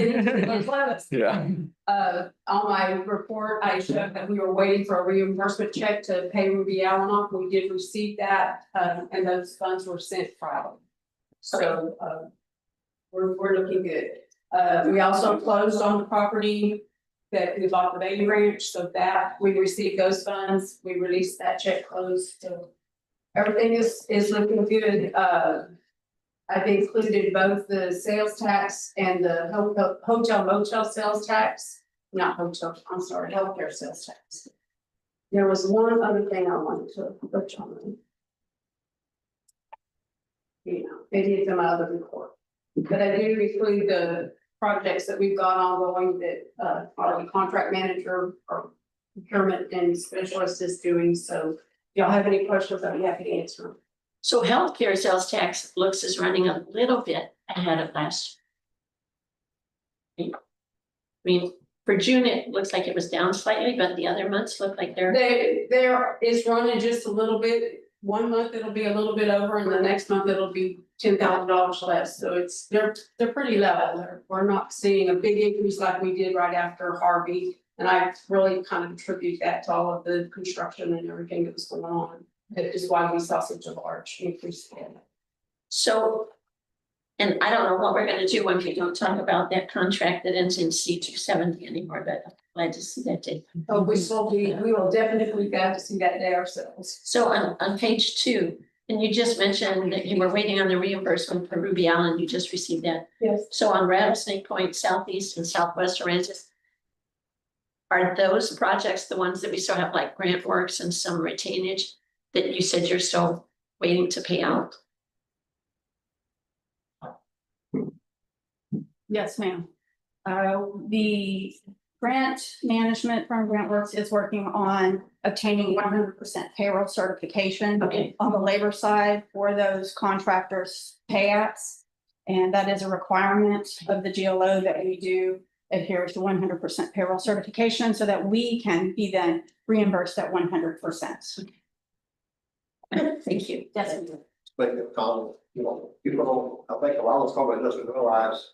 Yeah. On my report, I showed that we were waiting for a reimbursement check to pay Ruby Allen off. We did receive that, and those funds were sent Friday. So, we're looking good. We also closed on the property that we bought the baby ranch, so that we received those funds. We released that check closed, so everything is looking good. I've included both the sales tax and the hotel motel sales tax, not hotel, I'm sorry, healthcare sales tax. There was one other thing I wanted to touch on. You know, maybe it's in my other report, but I do include the projects that we've got ongoing that our contract manager or procurement and specialist is doing. So if y'all have any questions, I'd be happy to answer them. So healthcare sales tax looks is running a little bit ahead of last year. I mean, for June, it looks like it was down slightly, but the other months look like they're. There is running just a little bit. 1 month it'll be a little bit over, and the next month it'll be $10,000 less. So they're pretty level. We're not seeing a big increase like we did right after Harvey. And I really kind of attribute that to all of the construction and everything that was going on. That is why we saw such a large increase. So, and I don't know what we're gonna do when we don't talk about that contract that ends in C270 anymore, but I'm glad to see that day. Oh, we will definitely be glad to see that day ourselves. So on page 2, and you just mentioned that you were waiting on the reimbursement for Ruby Allen, you just received that. Yes. So on Rattlesnake Point, Southeast and Southwest Aransas, Are those projects the ones that we still have like grant works and some retainage that you said you're still waiting to pay out? Yes, ma'am. The grant management from GrantWorks is working on obtaining 100% payroll certification. Okay. On the labor side for those contractors' payouts. And that is a requirement of the GLO that we do adhere to 100% payroll certification so that we can be then reimbursed at 100%. Thank you. Yes. Make a comment, people, I think a lot of us probably doesn't realize.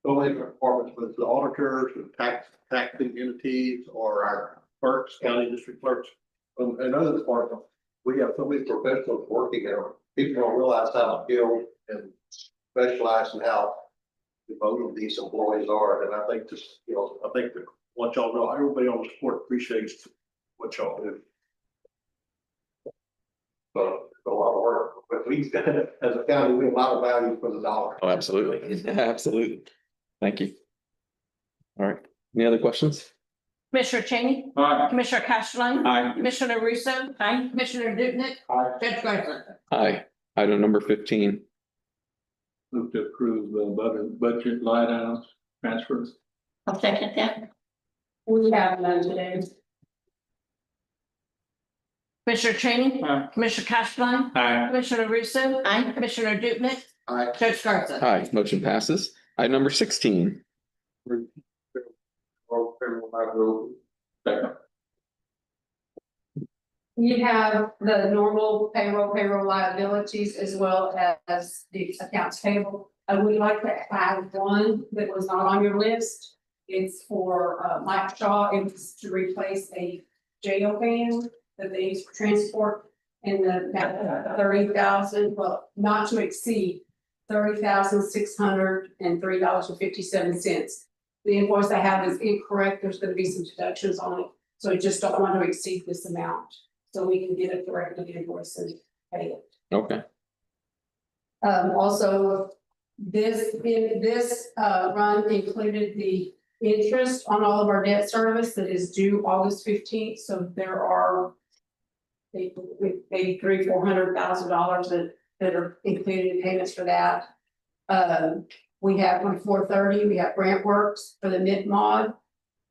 So many departments with the auditors, with taxing entities, or our clerks, county district clerks, and other departments, we have so many professionals working there. People don't realize how skilled and specialized and how devoted these employees are, and I think this, I think that what y'all know, everybody on the board appreciates what y'all do. So it's a lot of work, but we, as a county, we have a lot of value for the dollar. Oh, absolutely. Absolutely. Thank you. All right. Any other questions? Commissioner Cheney, Aye. Commissioner Castellane. Aye. Commissioner Russo. Aye. Commissioner Dupnick. Aye. Judge Garza. Aye. Item number 15. Move to approve the budget line items transfers. I'll second that. We have none today. Commissioner Cheney, Aye. Commissioner Castellane. Aye. Commissioner Russo. Aye. Commissioner Dupnick. Aye. Judge Garza. Aye. Motion passes. Item number 16. Second. You have the normal payroll liabilities as well as the accounts payable. I would like to add one that was not on your list. It's for Mike Shaw. It was to replace a jail van that they use for transport. And the 30,000, well, not to exceed $30,603.57. The invoice I have is incorrect. There's gonna be some deductions on it, so I just don't want to exceed this amount. So we can get it corrected invoice and pay it. Okay. Also, this run included the interest on all of our debt service that is due August 15th, so there are maybe $300,000-400,000 that are included in payments for that. We have on 430, we have grant works for the mid-mod.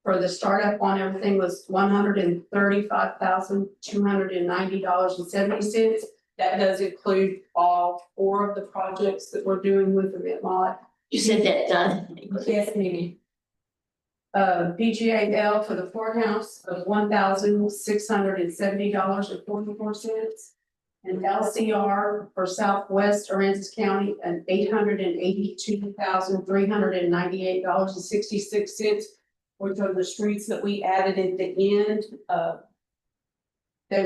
For the startup on everything was $135,290.70. That does include all 4 of the projects that we're doing with the mid-mod. You said that done. Yes, maybe. BGAL for the courthouse of $1,670.44. And LCR for Southwest Aransas County and $882,398.66, which are the streets that we added at the end. That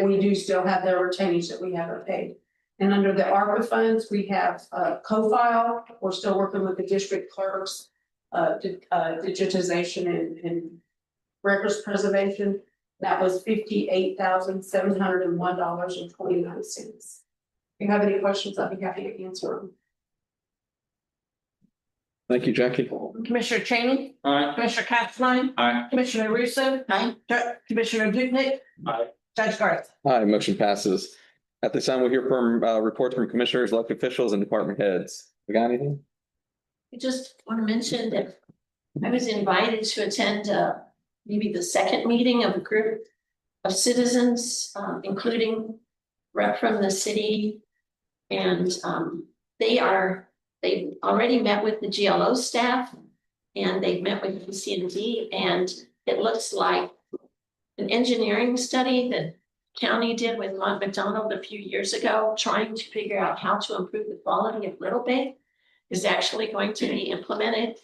we do still have their retainage that we haven't paid. And under the ARPA funds, we have co-file. We're still working with the district clerks, digitization and records preservation. That was $58,701.29. If you have any questions, I'd be happy to answer them. Thank you, Jackie. Commissioner Cheney, Aye. Commissioner Castellane. Aye. Commissioner Russo. Aye. Commissioner Dupnick. Aye. Judge Garza. Aye. Motion passes. At this time, we'll hear from reports from commissioners, elected officials, and department heads. We got anything? I just want to mention that I was invited to attend maybe the second meeting of a group of citizens, including rep from the city. And they already met with the GLO staff and they've met with PCND, and it looks like an engineering study that county did with Mont McDonald a few years ago, trying to figure out how to improve the quality of Little Bay, is actually going to be implemented.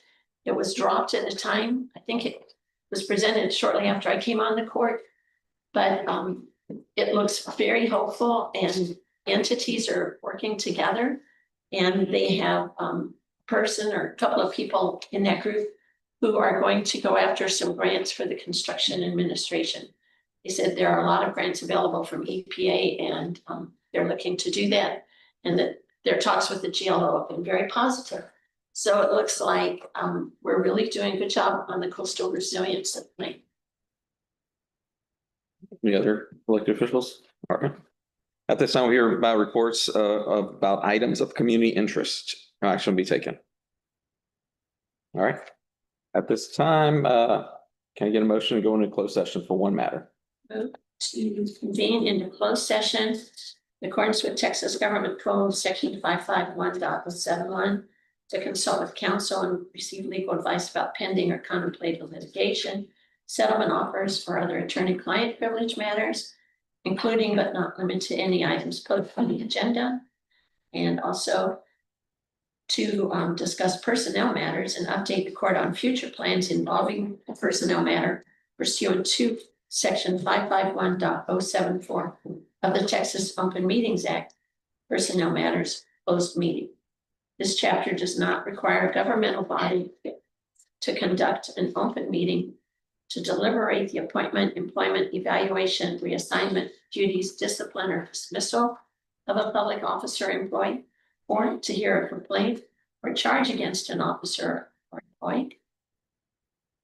It was dropped at a time. I think it was presented shortly after I came on the court, but it looks very hopeful and entities are working together. And they have person or a couple of people in that group who are going to go after some grants for the construction administration. They said there are a lot of grants available from EPA and they're looking to do that. And that their talks with the GLO have been very positive. So it looks like we're really doing a good job on the coastal resilience plan. Any other elected officials? Department? At this time, we hear about reports about items of community interest. No action will be taken. All right. At this time, can I get a motion to go into closed session for one matter? Move to convene into closed session in accordance with Texas Government Code Section 551.71 to consult with counsel and receive legal advice about pending or contemplated litigation, settlement offers, or other attorney-client privilege matters, including but not limited to any items posted on the agenda, and also to discuss personnel matters and update the court on future plans involving a personnel matter pursuant to Section 551.074 of the Texas Open Meetings Act, personnel matters, closed meeting. This chapter does not require a governmental body to conduct an open meeting to deliberate the appointment, employment, evaluation, reassignment, duties, discipline, or dismissal of a public officer or employee, or to hear a complaint or charge against an officer or employee.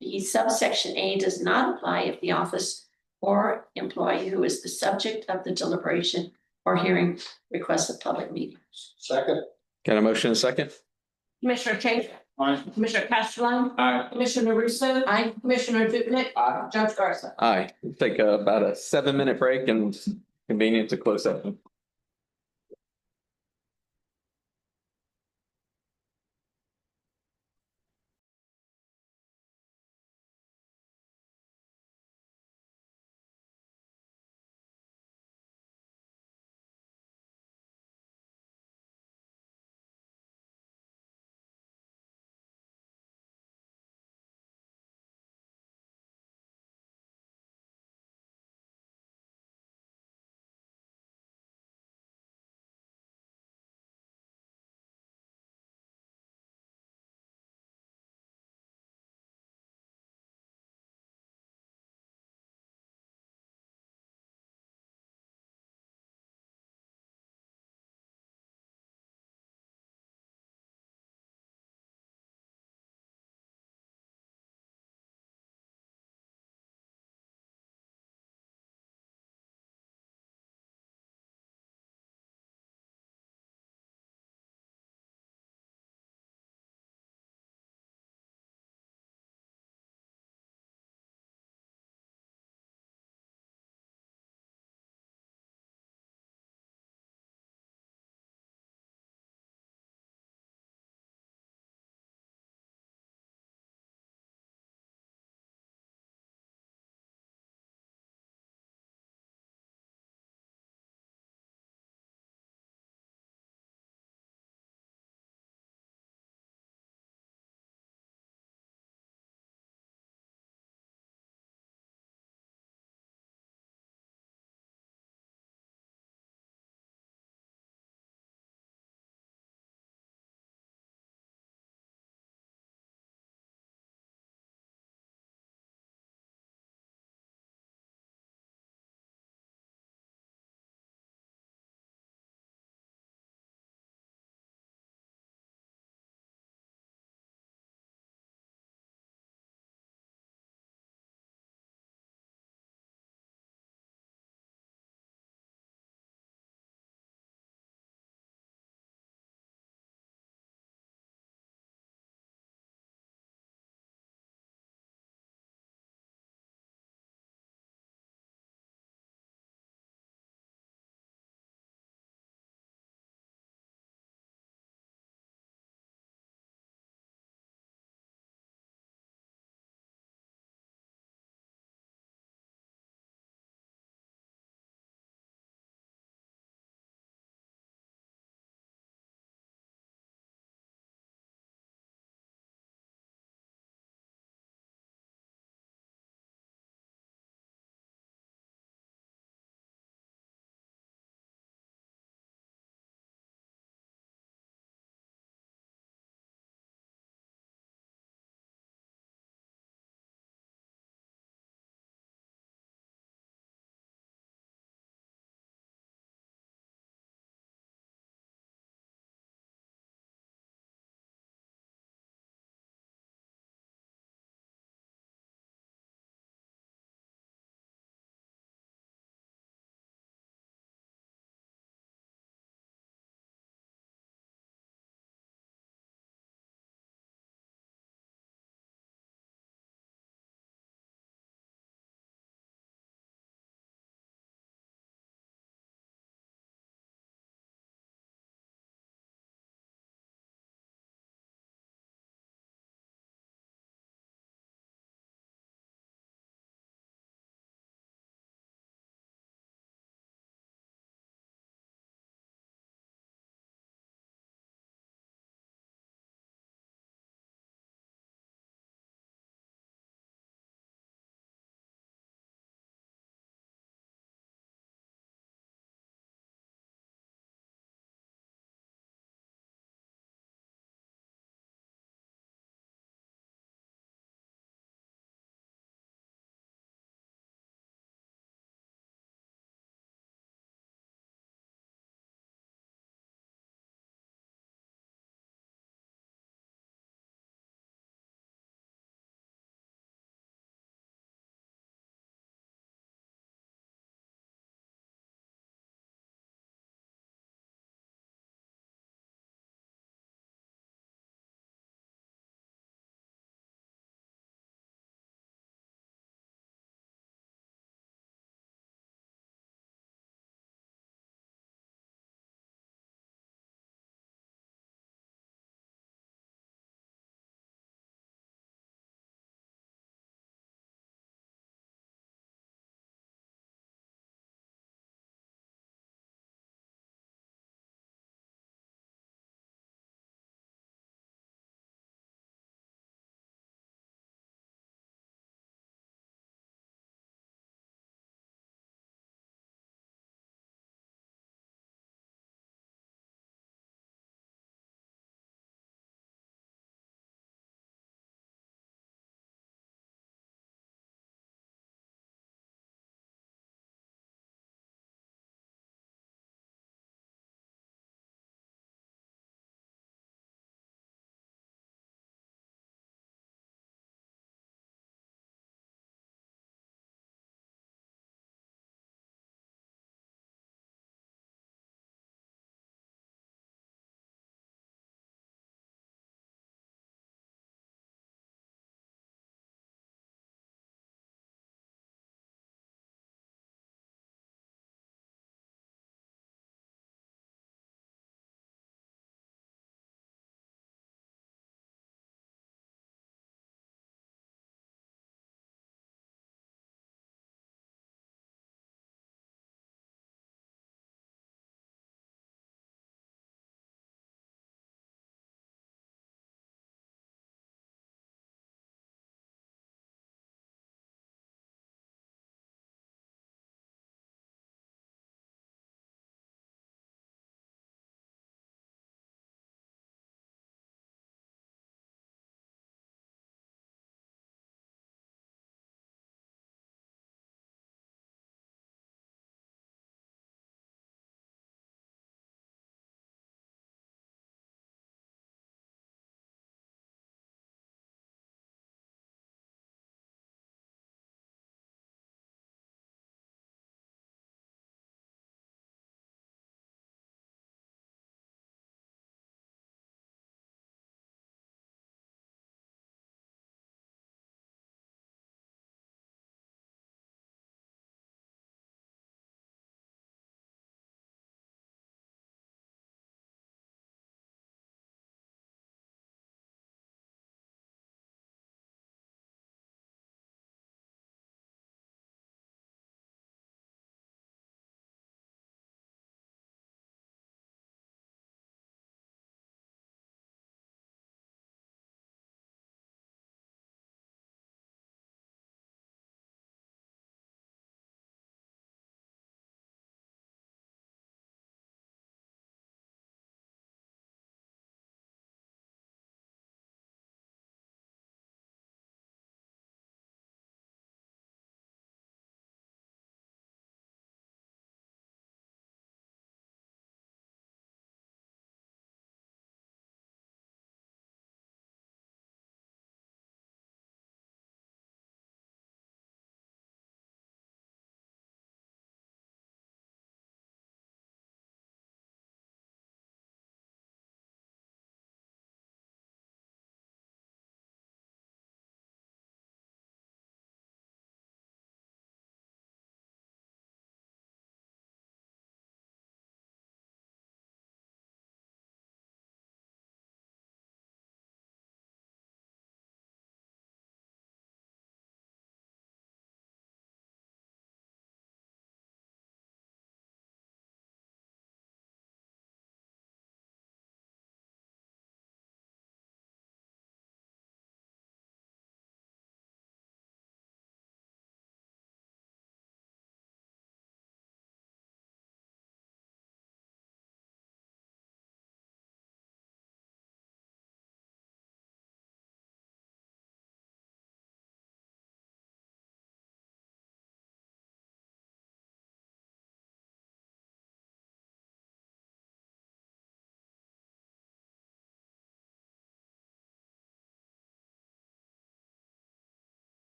The subsection A does not apply if the office or employee who is the subject of the deliberation or hearing requests a public meeting. Second. Got a motion and a second? Commissioner Chase, Aye. Commissioner Castellano, Aye. Commissioner Russo, Aye. Commissioner Dukenyak, Aye. Judge Garza. Aye. Take about a 7-minute break and convene to close session.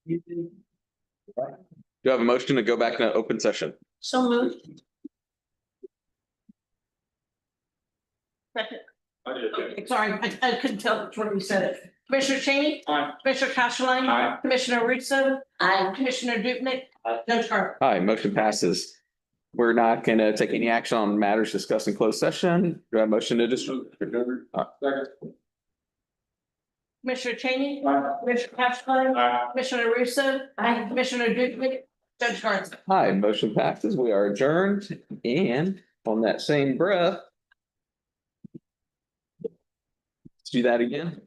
Do you have a motion to go back into open session? So moved. Okay, sorry, I couldn't tell which one you said it. Commissioner Cheney? Aye. Commissioner Castleline? Aye. Commissioner Russo? Aye. Commissioner Dupnick? Judge Carter? Hi, motion passes. We're not gonna take any action on matters discussed in closed session. Do I have a motion to just? Second. Commissioner Cheney? Aye. Commissioner Castleline? Aye. Commissioner Russo? Aye. Commissioner Dupnick? Judge Carter? Hi, motion passes. We are adjourned and on that same breath. Let's do that again.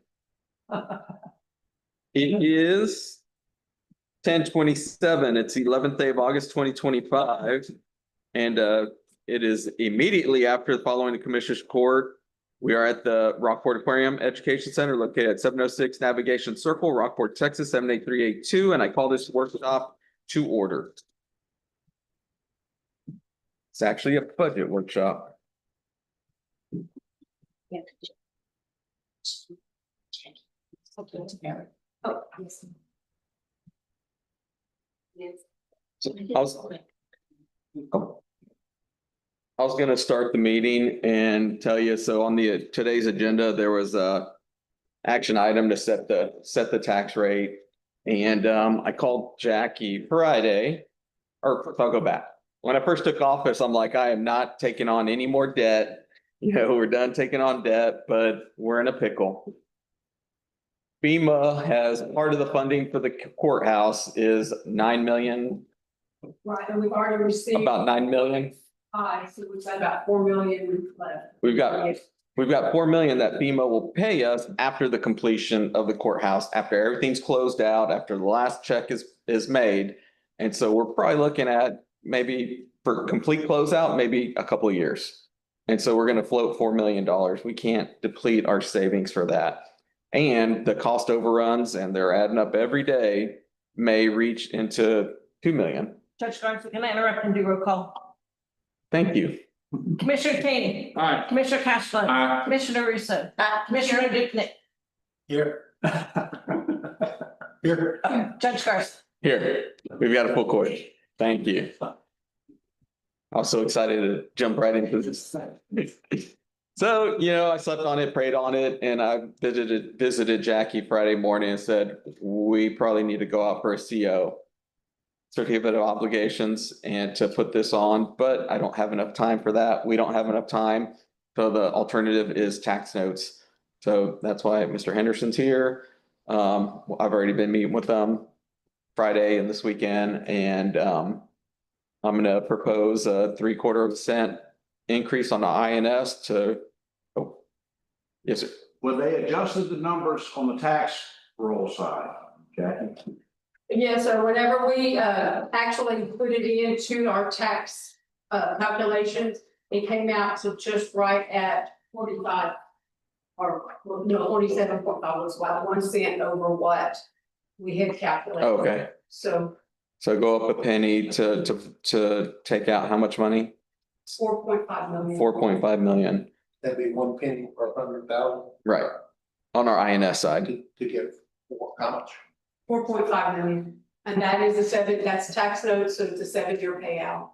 It is 10:27. It's the 11th day of August, 2025. And it is immediately after following the Commissioners Court. We are at the Rockport Aquarium Education Center located at 706 Navigation Circle, Rockport, Texas, 78382. And I call this workshop to order. It's actually a budget workshop. Oh, yes. I was gonna start the meeting and tell you, so on today's agenda, there was a action item to set the tax rate. And I called Jackie Friday, or I'll go back. When I first took office, I'm like, I am not taking on any more debt. You know, we're done taking on debt, but we're in a pickle. FEMA has part of the funding for the courthouse is 9 million, Right, and we've already received about 9 million. five, so we've got about 4 million left. We've got 4 million that FEMA will pay us after the completion of the courthouse, after everything's closed out, after the last check is made. And so we're probably looking at maybe for complete closeout, maybe a couple of years. And so we're gonna float $4 million. We can't deplete our savings for that. And the cost overruns, and they're adding up every day, may reach into 2 million. Judge Carter, can I interrupt and do roll call? Thank you. Commissioner Cheney? Aye. Commissioner Castleline? Aye. Commissioner Russo? Aye. Commissioner Dupnick? Here. Here. Judge Carter? Here, we've got a full court. Thank you. I was so excited to jump right into this. So, you know, I slept on it, prayed on it, and I visited Jackie Friday morning and said, we probably need to go out for a CO. Certificate of obligations and to put this on, but I don't have enough time for that. We don't have enough time. So the alternative is tax notes. So that's why Mr. Henderson's here. I've already been meeting with them Friday and this weekend, and I'm gonna propose a 3/4 cent increase on the INS to, oh, yes, sir. Well, they adjusted the numbers on the tax roll side, Jackie. Yeah, so whenever we actually put it into our tax calculations, it came out to just right at 45. Or no, 47.5 was about 1 cent over what we had calculated. Okay. So So go up a penny to take out how much money? 4.5 million. 4.5 million, That'd be 1 penny per 100,000 right, on our INS side. to get how much? 4.5 million, and that is that's tax notes, so it's a 7-year payout.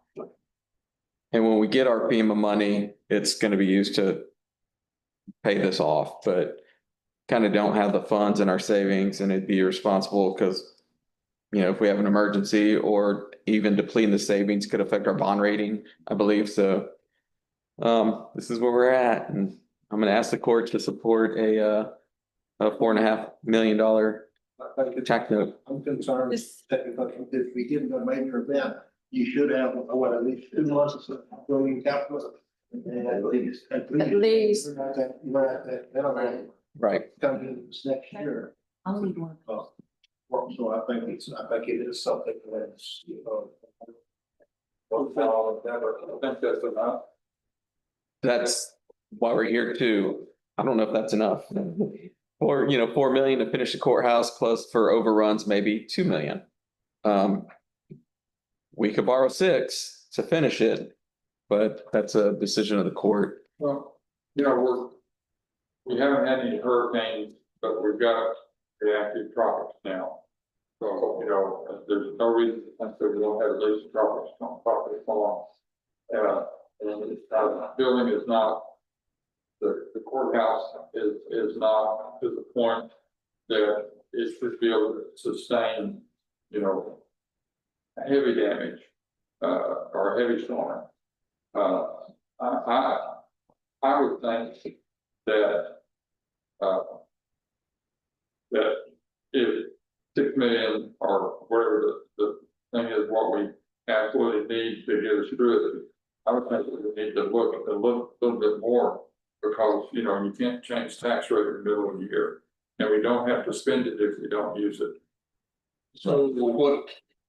And when we get our FEMA money, it's gonna be used to pay this off, but kind of don't have the funds in our savings, and it'd be irresponsible because, you know, if we have an emergency or even depleting the savings could affect our bond rating, I believe. So this is where we're at, and I'm gonna ask the court to support a $4.5 million tax note. I'm concerned that if we give them a major event, you should have, what, at least 2 months of building capital. And at least. At least. You're not that, Right. come in this next year. I'll need one. So I think it is something that's, you know. I think that's enough. That's why we're here too. I don't know if that's enough. Or, you know, 4 million to finish the courthouse, plus for overruns, maybe 2 million. We could borrow 6 to finish it, but that's a decision of the court. Well, you know, we haven't had any hurricanes, but we've got reactive tropics now. So, you know, there's no reason to think that we don't have at least property farm. And it's not, building is not, the courthouse is not to the point that it should be able to sustain, you know, heavy damage, or heavy storm. I would think that, that if 6 million or whatever the thing is, what we absolutely need to get us through it, I would think that we need to look a little bit more, because, you know, you can't change tax rate in the middle of the year, and we don't have to spend it if we don't use it. So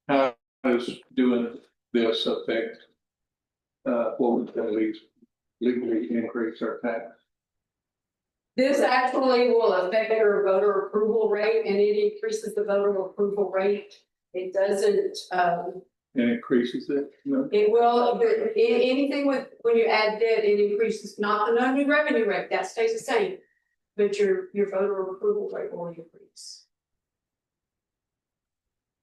how does doing this affect what we can legally increase our tax? This actually will affect your voter approval rate, and it increases the voter approval rate. It doesn't, And increases it? No? it will, anything with, when you add debt, it increases, not the non-new revenue rate, that stays the same. But your voter approval rate will increase.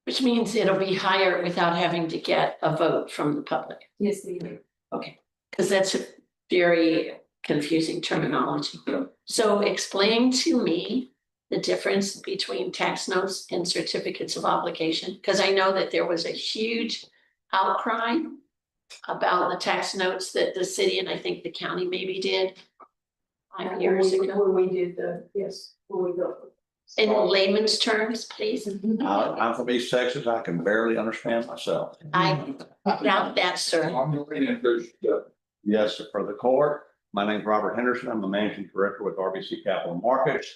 Which means it'll be higher without having to get a vote from the public. Yes, ma'am. Okay, because that's a very confusing terminology. So explain to me the difference between tax notes and certificates of obligation, because I know that there was a huge outcry about the tax notes that the city and I think the county maybe did 5 years ago. When we did when we go. In layman's terms, please. I'm from East Texas. I can barely understand myself. I doubt that, sir. I'm going to introduce you. Yes, sir. For the court, my name is Robert Henderson. I'm the managing director with RBC Capital Markets.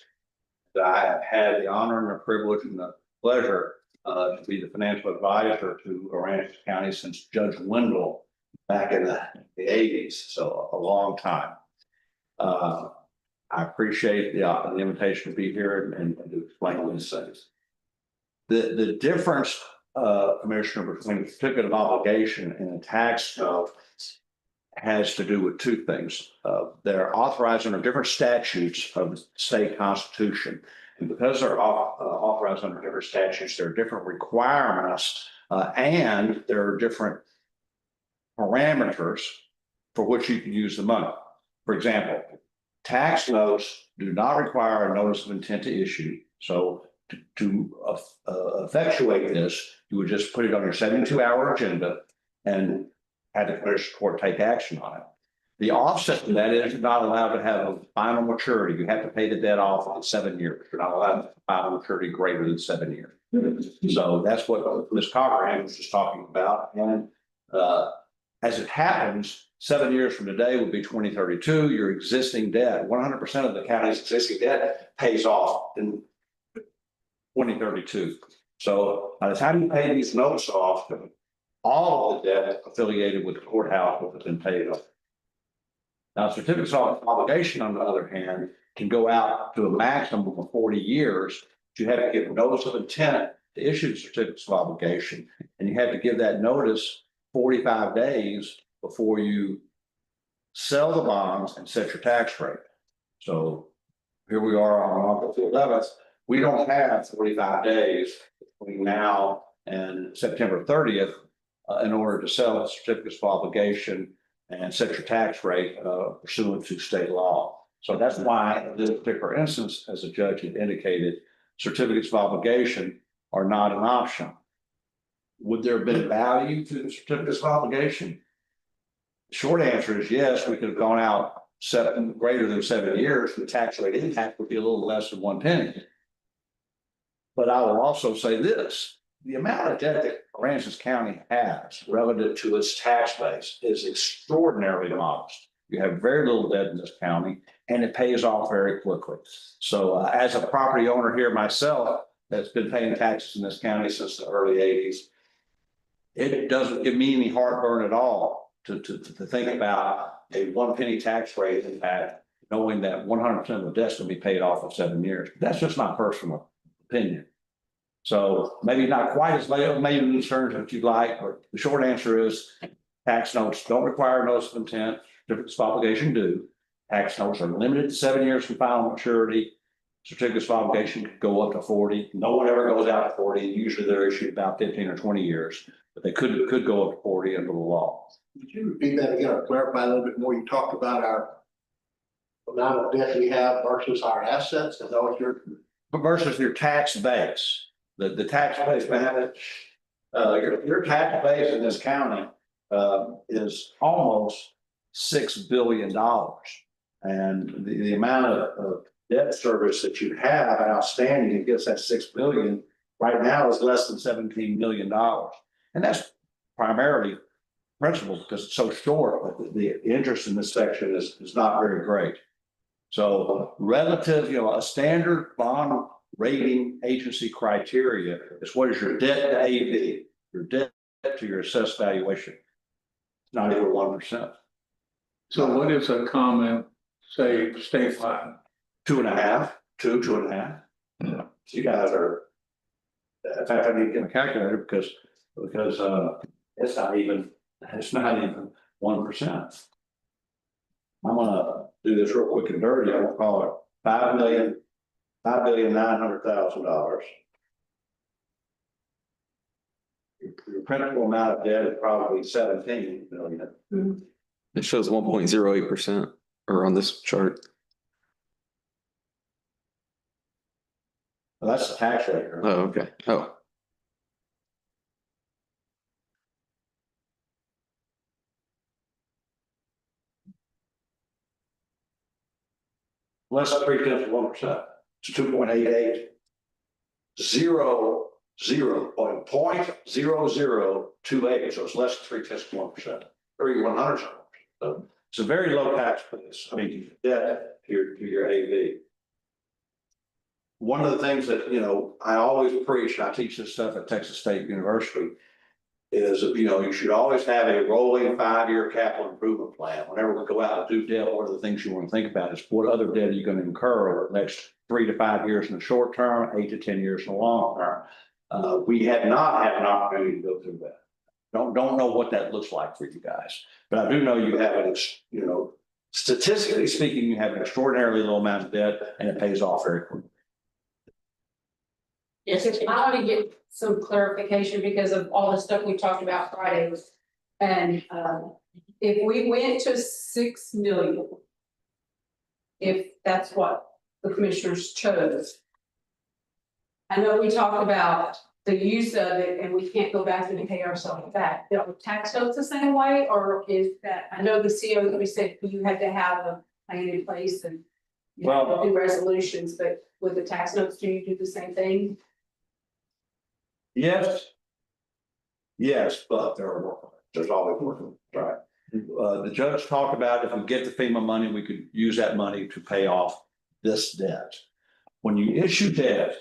I have had the honor and the privilege and the pleasure to be the financial advisor to Aransas County since Judge Wendell back in the 80s, so a long time. I appreciate the invitation to be here and to explain these things. The difference, Commissioner, between a certificate of obligation and a tax note has to do with two things. They're authorized under different statutes of the state constitution. And because they're authorized under different statutes, there are different requirements and there are different parameters for which you can use the money. For example, tax notes do not require a notice of intent to issue. So to effectuate this, you would just put it on your 72-hour agenda and have the commissioner court take action on it. The offset to that is you're not allowed to have a final maturity. You have to pay the debt off in 7 years. You're not allowed to have a final maturity greater than 7 years. So that's what Ms. Cockerham was just talking about. And as it happens, 7 years from today would be 2032. Your existing debt, 100% of the county's existing debt pays off in 2032. So by the time you pay these notes off, all of the debt affiliated with the courthouse will have been paid off. Now, certificates of obligation, on the other hand, can go out to a maximum of 40 years. You have to give notice of intent to issue certificates of obligation, and you have to give that notice 45 days before you sell the bonds and set your tax rate. So here we are on August 11th. We don't have 45 days between now and September 30th in order to sell certificates of obligation and set your tax rate pursuant to state law. So that's why in this particular instance, as the judge had indicated, certificates of obligation are not an option. Would there have been value to the certificates of obligation? The short answer is yes. We could have gone out greater than 7 years. The tax rate impact would be a little less than 1 penny. But I will also say this. The amount of debt that Aransas County has relative to its tax base is extraordinarily modest. You have very little debt in this county, and it pays off very quickly. So as a property owner here myself, that's been paying taxes in this county since the early 80s, it doesn't give me any heartburn at all to think about a 1 penny tax rate impact, knowing that 100% of the debt's going to be paid off in 7 years. That's just my personal opinion. So maybe not quite as maybe concerns as you'd like, but the short answer is tax notes don't require notice of intent. Certificates of obligation do. Tax notes are limited to 7 years from final maturity. certificates of obligation could go up to 40. No one ever goes out to 40. Usually they're issued about 15 or 20 years, but they could go up to 40 under the law. Would you repeat that again or clarify a little bit more? You talked about our amount of debt we have versus our assets. Is that what you're? Versus your tax base, the tax base, man, your tax base in this county is almost $6 billion. And the amount of debt service that you have outstanding against that 6 billion right now is less than $17 million. And that's primarily principal because it's so short, but the interest in this section is not very great. So relative, a standard bond rating agency criteria is what is your debt to AV, your debt to your assessed valuation. It's not even 1%. So what is a common, say, statewide? 2.5, 2.5. So you guys are, in fact, I need to get a calculator because it's not even 1%. I'm gonna do this real quick and dirty. I'm gonna call it $5,900,000. Your principal amount of debt is probably 17 million. It shows 1.08% or on this chart. Well, that's the tax rate. Right? Oh, okay. Oh, Less than 0.3%. It's 2.88. 0.0028. So it's less than 0.3%. 3/100. So it's a very low tax base. I mean, debt to your AV. One of the things that, I always preach, and I teach this stuff at Texas State University, is, you should always have a rolling 5-year capital improvement plan. Whenever we go out and do debt, one of the things you want to think about is what other debt are you going to incur over the next 3 to 5 years in the short term, 8 to 10 years in the long term. We have not had an opportunity to go through that. Don't know what that looks like for you guys, but I do know you have statistically speaking, you have an extraordinarily low amount of debt and it pays off very quickly. Yes, I want to get some clarification because of all the stuff we talked about Friday. And if we went to 6 million, if that's what the commissioners chose. I know we talked about the use of it and we can't go back and pay ourselves back. Are the tax notes the same way, or is that, I know the CO that we said you had to have a plan in place and you have to do resolutions, but with the tax notes, do you do the same thing? Yes, but there's always working, right? The judge talked about if we get the FEMA money, we could use that money to pay off this debt. When you issue debt,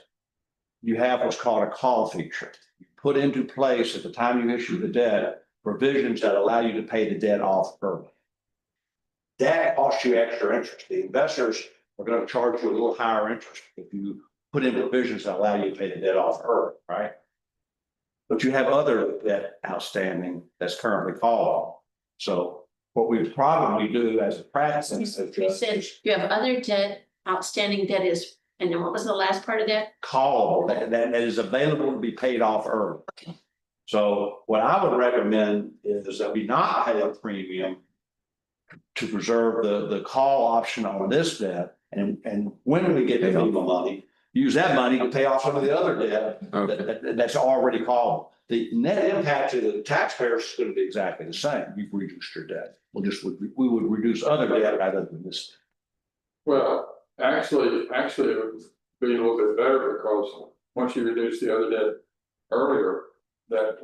you have what's called a call feature. You put into place at the time you issue the debt, provisions that allow you to pay the debt off early. That costs you extra interest. The investors are going to charge you a little higher interest if you put in provisions that allow you to pay the debt off early, right? But you have other debt outstanding that's currently callable. So what we would probably do as a practice. you said you have other debt, outstanding debt is, and then what was the last part of that? Callable, that is available to be paid off early. Okay. So what I would recommend is that we not pay a premium to preserve the call option on this debt. And when we get the FEMA money, use that money to pay off some of the other debt that's already callable. The net impact to the taxpayers is going to be exactly the same. You've reduced your debt. We would reduce other debt rather than this. Well, actually, it would be a little bit better because once you reduce the other debt earlier, that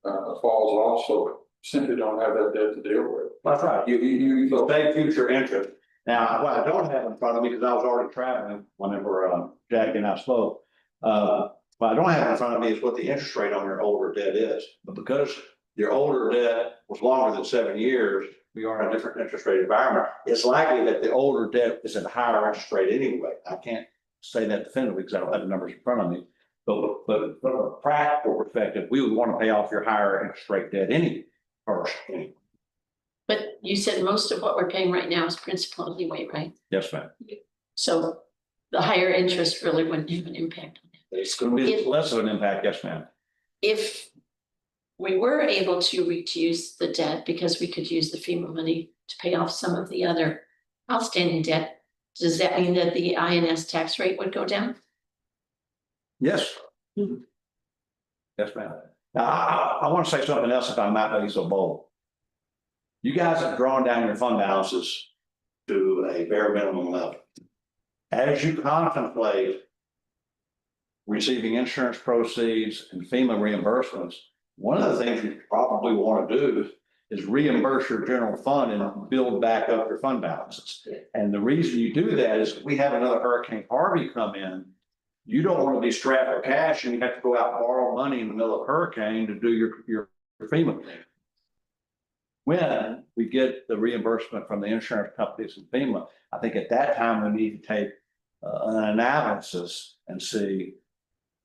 falls off, so simply don't have that debt to deal with. That's right. You pay future interest. Now, what I don't have in front of me, because I was already traveling whenever Jackie and I spoke, what I don't have in front of me is what the interest rate on your older debt is. But because your older debt was longer than 7 years, we are in a different interest rate environment. It's likely that the older debt is at a higher interest rate anyway. I can't say that definitively because I don't have the numbers in front of me. But from a practical perspective, we would want to pay off your higher interest rate debt first. But you said most of what we're paying right now is principal anyway, right? Yes, ma'am. So the higher interest really wouldn't have an impact on it. It's gonna be less of an impact, yes, ma'am. If we were able to reduce the debt because we could use the FEMA money to pay off some of the other outstanding debt, does that mean that the INS tax rate would go down? Yes. Yes, ma'am. Now, I want to say something else if I might be so bold. You guys have drawn down your fund balances to a bare minimum level. As you contemplate receiving insurance proceeds and FEMA reimbursements, one of the things you probably want to do is reimburse your general fund and build back up your fund balances. And the reason you do that is if we have another Hurricane Harvey come in, you don't want to be strapped for cash and you have to go out and borrow money in the middle of a hurricane to do your FEMA thing. When we get the reimbursement from the insurance companies and FEMA, I think at that time we need to take an analysis and see,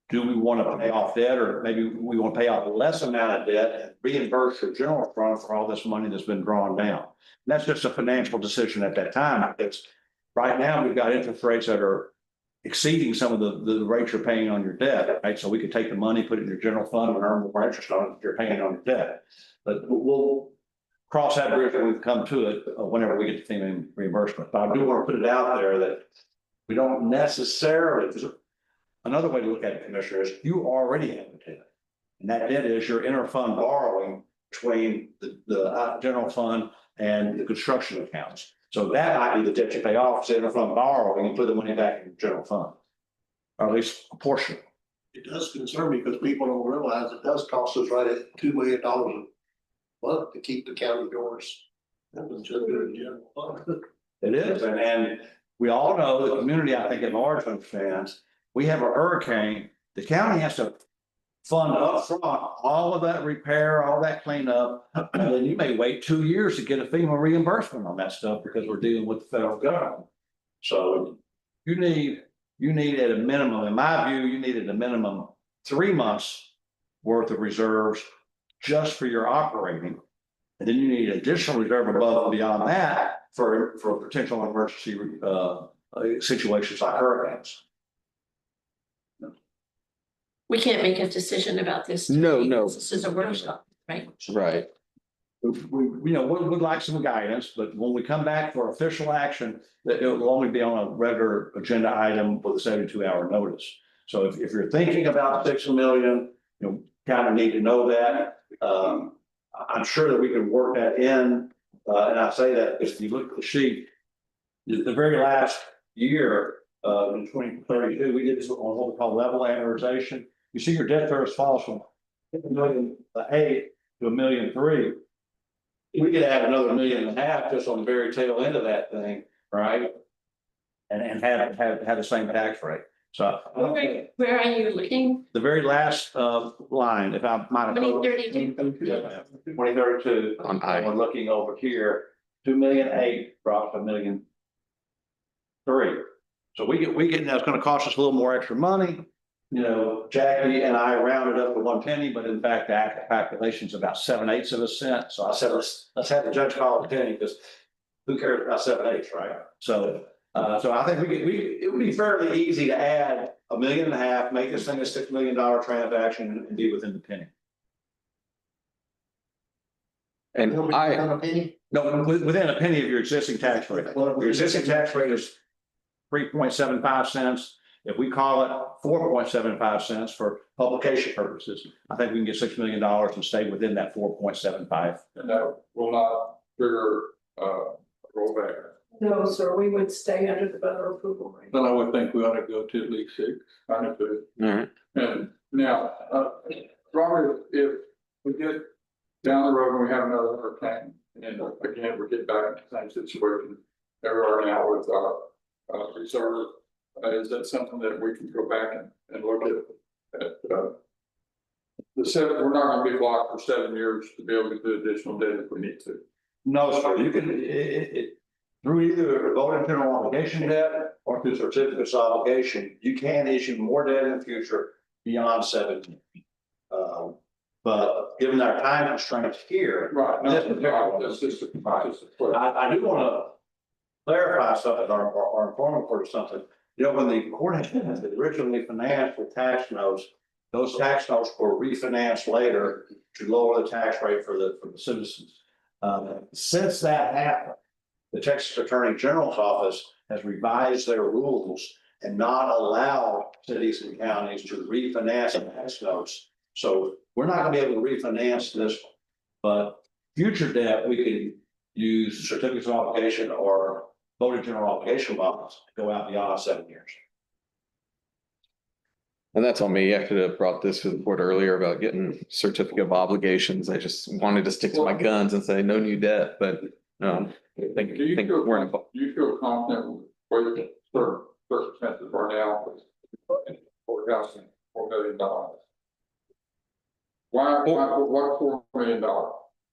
do we want to pay off debt, or maybe we want to pay off less amount of debt and reimburse the general fund for all this money that's been drawn down. And that's just a financial decision at that time. It's right now we've got interest rates that are exceeding some of the rates you're paying on your debt, right? So we could take the money, put it in your general fund and earn more interest on it if you're paying on your debt. But we'll cross that bridge when we come to it, whenever we get to FEMA reimbursement. But I do want to put it out there that we don't necessarily, another way to look at it, Commissioner, is you already have a debt. And that debt is your inter-fund borrowing between the general fund and the construction accounts. So that might be the debt you pay off, say inter-fund borrowing and put the money back in the general fund. Or at least a portion. It does concern me because people don't realize it does cost us right at $2 million a month to keep the county doors. open to the general fund. It is, and we all know the community, I think at large understands, we have a hurricane, the county has to fund up front all of that repair, all that cleanup. And then you may wait 2 years to get a FEMA reimbursement on that stuff because we're dealing with the federal government. So you need at a minimum, in my view, you need at a minimum 3 months worth of reserves just for your operating. And then you need additional reserve above and beyond that for potential emergency situations like hurricanes. We can't make a decision about this. No. This is a workshop, right? Right. We would like some guidance, but when we come back for official action, that it will only be on a regular agenda item with a 72-hour notice. So if you're thinking about 6 million, kind of need to know that. I'm sure that we can work that in, and I say that if you look at the sheet, the very last year, in 2032, we did this on what we call level amortization. You see your debt service falls from $1.8 million to $1.3 million. We could add another $1.5 million just on the very tail end of that thing, right? And have the same tax rate. So Where are you looking? the very last line, if I might have. 2032. 2032. On I. We're looking over here, 2.8 million drops to 1.3 million. So we get, that's gonna cost us a little more extra money. Jackie and I rounded up to 1 penny, but in fact, the actual calculation is about 7/8 of a cent. So I said, let's have the judge call it a penny, because who cares about 7/8, right? So I think it would be fairly easy to add $1.5 million, make this thing a $6 million transaction and be within the penny. And No, within a penny of your existing tax rate. Your existing tax rate is 3.75 cents. If we call it 4.75 cents for publication purposes, I think we can get $6 million and stay within that 4.75. And that will not trigger rollback. No, sir, we would stay under the federal approval rate. Then I would think we ought to go to at least 6. I do. all right. And now, Robert, if we get down the road and we have another hurricane, and again, we're getting back in the same situation that we are now with our reserve, is that something that we can go back and look at we're not gonna be blocked for 7 years to be able to do additional debt if we need to. No, sir, you can, through either voting general obligation debt or through certificates of obligation, you can issue more debt in the future beyond 7 years. But given our time constraints here. Right. I do want to clarify something, or inform for something. You know, when the courthouse was originally financed with tax notes, those tax notes were refinanced later to lower the tax rate for the citizens. Since that happened, the Texas Attorney General's office has revised their rules and not allowed cities and counties to refinance tax notes. So we're not gonna be able to refinance this, but future debt, we can use certificates of obligation or voting general obligation bonds to go out beyond 7 years. And that's on me. I could have brought this to the board earlier about getting certificate of obligations. I just wanted to stick to my guns and say no new debt, but I think Do you feel, we're in a. do you feel confident with certain circumstances right now? Forecasting $4 million. Why, what $4 million?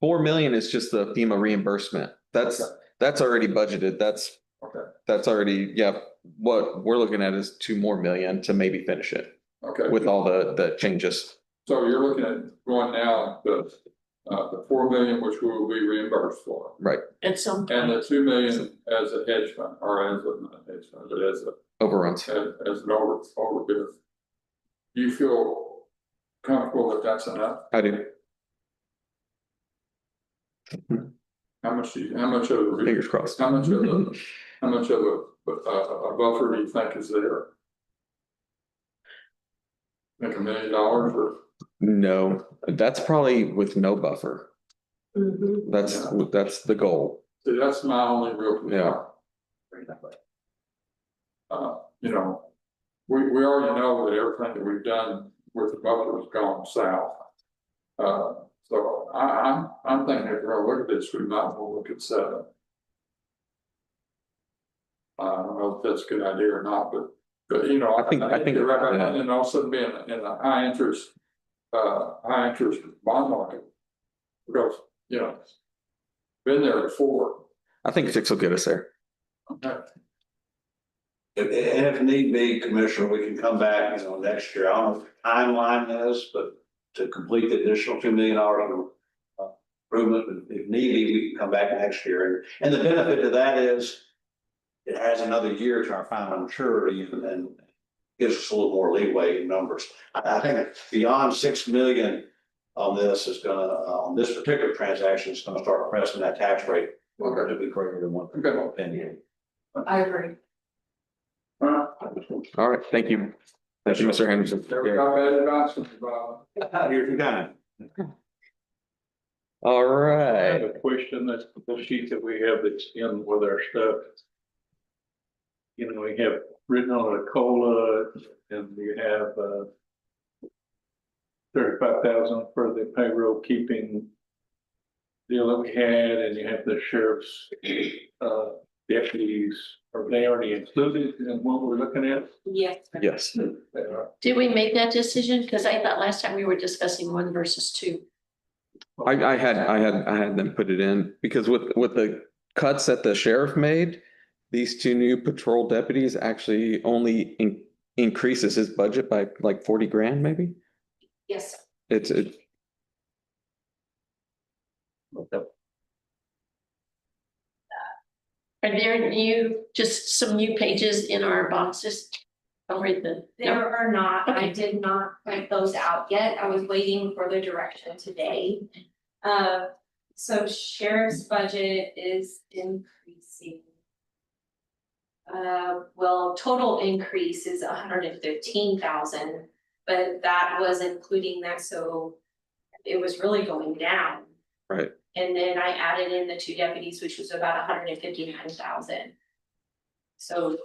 4 million is just the FEMA reimbursement. That's already budgeted. That's already, yeah. What we're looking at is 2 more million to maybe finish it Okay. with all the changes. So you're looking at going now the 4 million, which we will be reimbursed for. Right. At some And point. the 2 million as a hedge fund, or as a, not a hedge fund, but as Overruns. an overbid. Do you feel comfortable that that's enough? I do. How much of the? Fingers crossed. How much of a buffer do you think is there? Think $1 million or? No, that's probably with no buffer. That's the goal. See, that's my only real concern. Yeah. You know, we already know that everything that we've done with the buffer has gone south. So I'm thinking if we're gonna look at this, we might as well look at 7. I don't know if that's a good idea or not, but you know, I think you're right, yeah. and also being in a high interest bond market. Because, you know, been there before. I think 6 will get us there. Okay. And if need be, Commissioner, we can come back, next year. I don't know what the timeline is, but to complete the additional $2 million improvement, if need be, we can come back next year. And the benefit of that is it adds another year to our final maturity and gives us a little more leeway in numbers. I think beyond 6 million on this is gonna, on this particular transaction, is gonna start pressing that tax rate. To be greater than 1 penny. I agree. All right, thank you. Thank you, Mr. Henderson. There we go, bad advice, Bob. Here's your time. All I have right. a question, that's the sheet that we have that's in with our stuff. You know, we have written on a COLA and you have 35,000 for the payroll keeping deal that we had, and you have the sheriff's deputies. Are they already included in what we're looking at? Yes. Yes. Did we make that decision? Because I thought last time we were discussing 1 versus 2. I had them put it in because with the cuts that the sheriff made, these 2 new patrol deputies actually only increases his budget by like 40 grand, maybe. Yes. It's Are there just some new pages in our boxes? I'll read the. There are not, I Okay. did not print those out yet, I was waiting for the direction today. So sheriff's budget is increasing. Well, total increase is 115,000, but that was including that, so it was really going down. Right. And then I added in the 2 deputies, which was about 159,000. So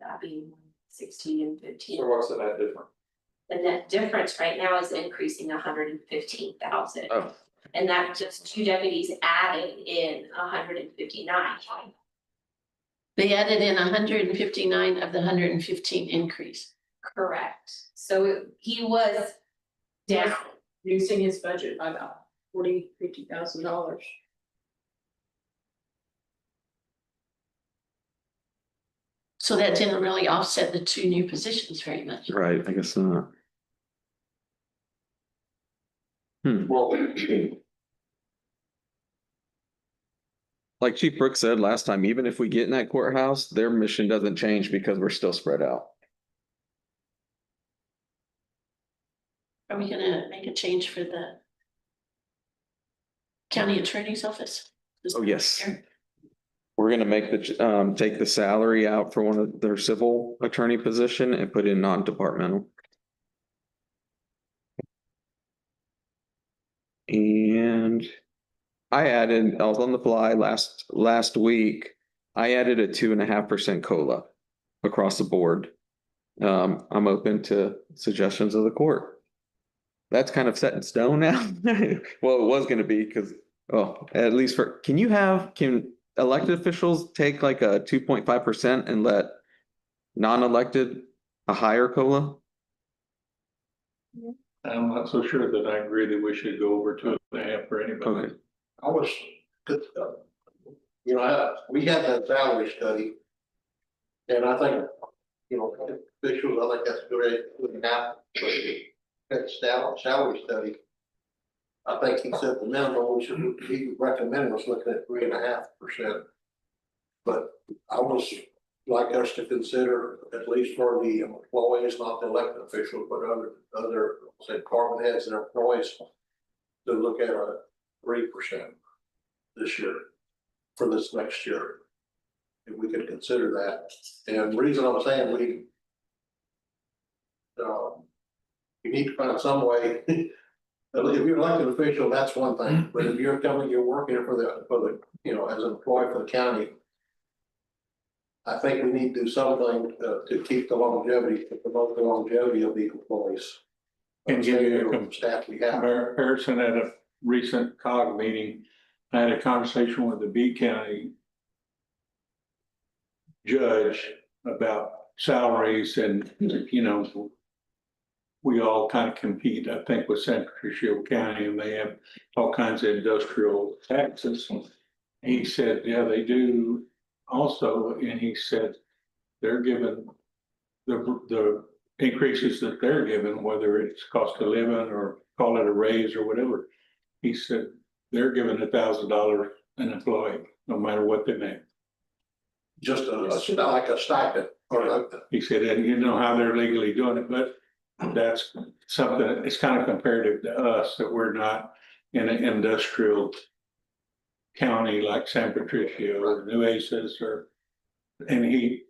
that being 16 and 15. So what's the net difference? The net difference right now is increasing 115,000. Oh. And that just 2 deputies added in 159. They added in 159 of the 115 increase. Correct. So he was down. Reducing his budget by about $50,000. So that didn't really offset the 2 new positions very much. right. I guess not. Well, like Chief Brooks said last time, even if we get in that courthouse, their mission doesn't change because we're still spread out. Are we gonna make a change for the county attorney's office? Oh, yes. We're gonna make take the salary out for one of their civil attorney position and put in non-departmental. And I was on the fly last week. I added a 2.5% COLA across the board. I'm open to suggestions of the court. That's kind of set in stone now. Well, it was gonna be because, at least can elected officials take like a 2.5% and let non-elected a higher COLA? I'm not so sure that I agree that we should go over 2.5 for anybody. Okay. I was, we had that salary study. And I think, officials, I think that's good enough, but that salary study. I think he said the minimum he recommended was looking at 3.5%. But I would like us to consider, at least for the employees, not the elected officials, but other say department heads and employees, to look at a 3% this year for this next year. If we could consider that. And the reason I'm saying we need to find some way. If you're elected official, that's one thing, but if you're working for the, as an employee for the county, I think we need to do something to keep the longevity, to promote the longevity of the employees. And give you a staff we have. comparison at a recent COG meeting, I had a conversation with the B County judge about salaries and, we all kind of compete, I think, with San Patricio County, and they have all kinds of industrial taxes. He said, yeah, they do also, and he said they're given the increases that they're given, whether it's cost of living or call it a raise or whatever. He said they're given $1,000 an employee, no matter what they make. Just like a stipend. He said, and you know how they're legally doing it, but that's something, it's kind of comparative to us that we're not in an industrial county like San Patricio or Nueces and he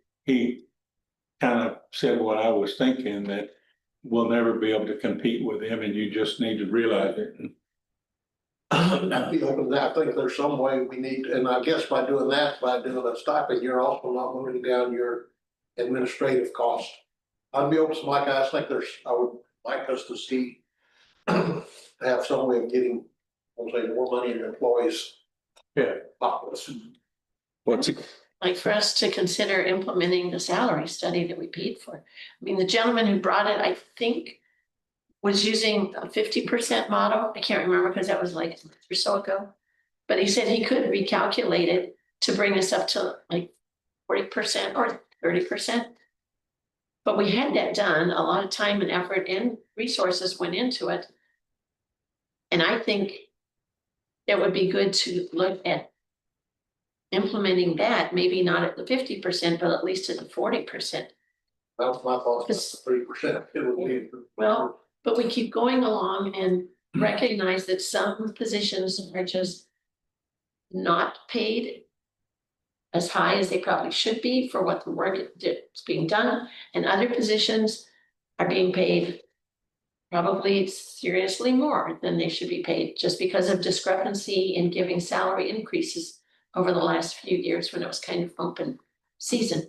kind of said what I was thinking, that we'll never be able to compete with them and you just need to realize it. I'd be open to that. I think there's some way we need, and I guess by doing a stipend, you're also not moving down your administrative costs. I'd be open to Mike. I would like us to see, have some way of getting, more money in employees. Yeah. Like for us to consider implementing the salary study that we paid for. I mean, the gentleman who brought it, I think, was using a 50% model. I can't remember because that was like a month or so ago. But he said he could recalculate it to bring us up to like 40% or 30%. But we had that done, a lot of time and effort and resources went into it. And I think it would be good to look at implementing that, maybe not at the 50%, but at least at the 40%. That was my thought, 3%. It would be. Well, but we keep going along and recognize that some positions are just not paid as high as they probably should be for what the work that's being done, and other positions are being paid probably seriously more than they should be paid, just because of discrepancy in giving salary increases over the last few years when it was kind of open season.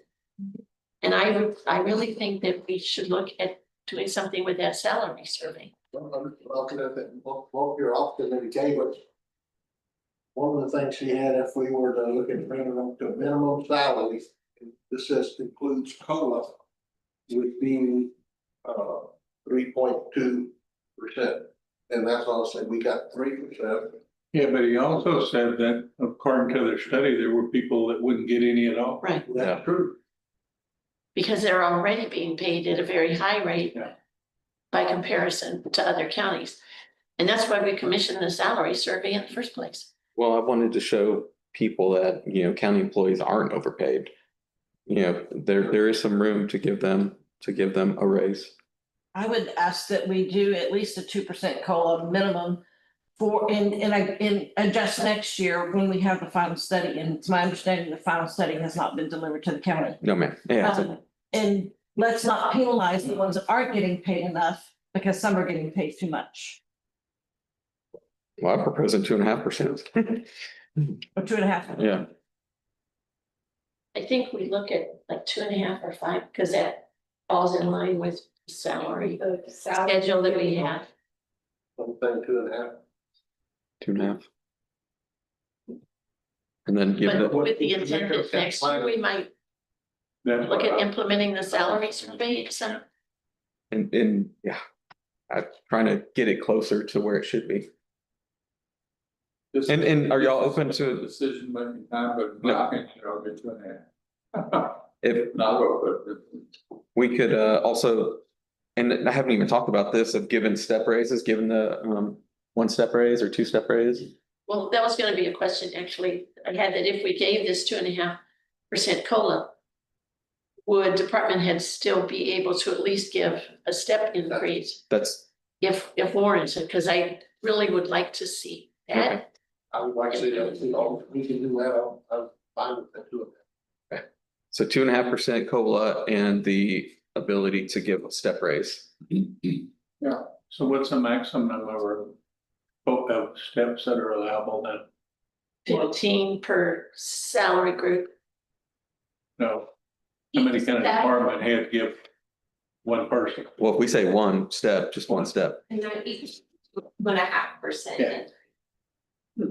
And I really think that we should look at doing something with that salary survey. Both your office indicated. One of the things she had, if we were to look at bringing them to minimum salaries, this just includes COLA, would be 3.2%. And that's all I said, we got 3%. Yeah, but he also said that according to their study, there were people that wouldn't get any at all. Right. That's true. Because they're already being paid at a very high rate by comparison to other counties. And that's why we commissioned the salary survey in the first place. Well, I wanted to show people that, county employees aren't overpaid. There is some room to give them a raise. I would ask that we do at least a 2% COLA minimum for, and adjust next year when we have the final study. And it's my understanding the final study has not been delivered to the county. No, ma'am. Yeah, And let's not penalize the ones that aren't getting paid enough because some are getting paid too much. well, I'm proposing 2.5%. Or 2.5. Yeah, I think we look at like 2.5 or 5, because that falls in line with salary schedule that we have. Something 2.5. 2.5. And then give But the, with the intent that next year, we might That's look what at I- implementing the salary survey, so. and yeah, I'm trying to get it closer to where it should be. And are y'all open to- Decision making time, but No. I think, I'll be 2.5. If No, but we could also, and I haven't even talked about this, of giving step raises, given the 1-step raise or 2-step raise. Well, that was gonna be a question, actually. I had that if we gave this 2.5% COLA, would department heads still be able to at least give a step increase That's, if warranted? Because I really would like to see that. I would like to say that, we can do that, I'm fine with that too. so 2.5% COLA and the ability to give a step raise. So what's the maximum number of steps that are allowable then? 15 per salary group. No. How many can a department head give one person? Well, if we say 1 step, just 1 step. And then each 1.5%. Yeah.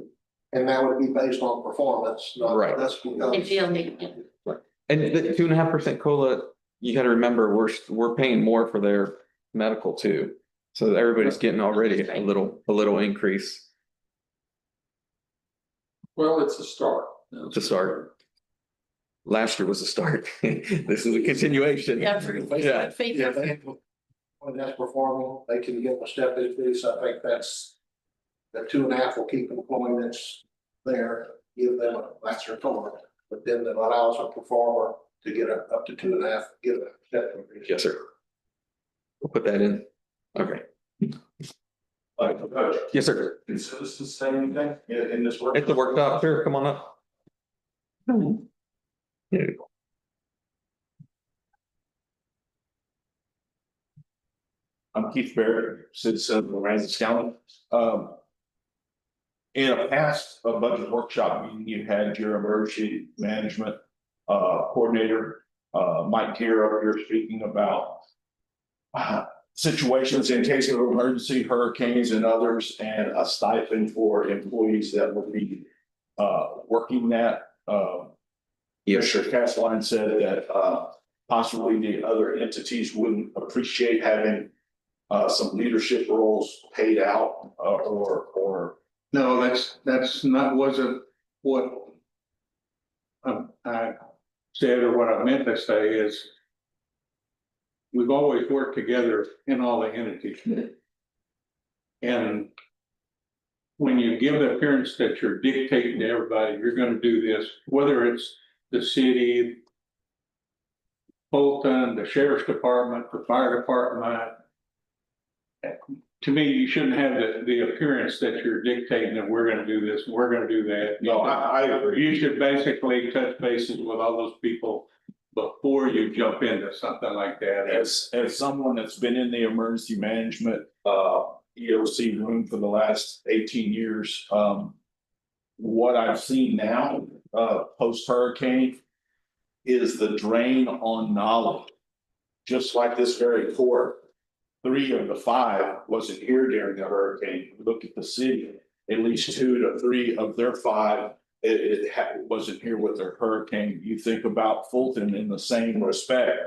And that would be based on performance, not. Right. That's because. Ideally, And the 2.5% COLA, you gotta remember, we're paying more for their medical too. So everybody's getting already a little increase well, it's a start. to start. Last year was a start. This is a continuation. yeah, for Yeah. faith. Yeah, when that's performing, they can give a step increase, I think that's. The 2.5 will keep employing that's there, give them that's their total, but then it allows a performer to get up to 2.5, get a step increase. Yes, sir. We'll put that in. Okay. Yes, sir. Is this the same thing in this work? At the workshop, sure, come on up. Yeah. I'm Keith Barrett, citizen of Aransas County. In a past budget workshop meeting, you had your emergency management coordinator, Mike Gear over here speaking about situations in case of emergency, hurricanes and others, and a stipend for employees that would be working that. Mr. Castline said that possibly the other entities wouldn't appreciate having some leadership roles paid out or. No, wasn't what I said, or what I meant to say is we've always worked together in all the entities. And when you give the appearance that you're dictating to everybody, you're gonna do this, whether it's the city, Bolton, the sheriff's department, the fire department. To me, you shouldn't have the appearance that you're dictating that we're gonna do this, we're gonna do that. No, I agree. You should basically touch bases with all those people before you jump into something like that. As someone that's been in the emergency management EOC room for the last 18 years, what I've seen now, post hurricane, is the drain on knowledge. Just like this very court, 3 of the 5 wasn't here during the hurricane. Look at the city, at least 2 to 3 of their 5 wasn't here with their hurricane. You think about Fulton in the same respect.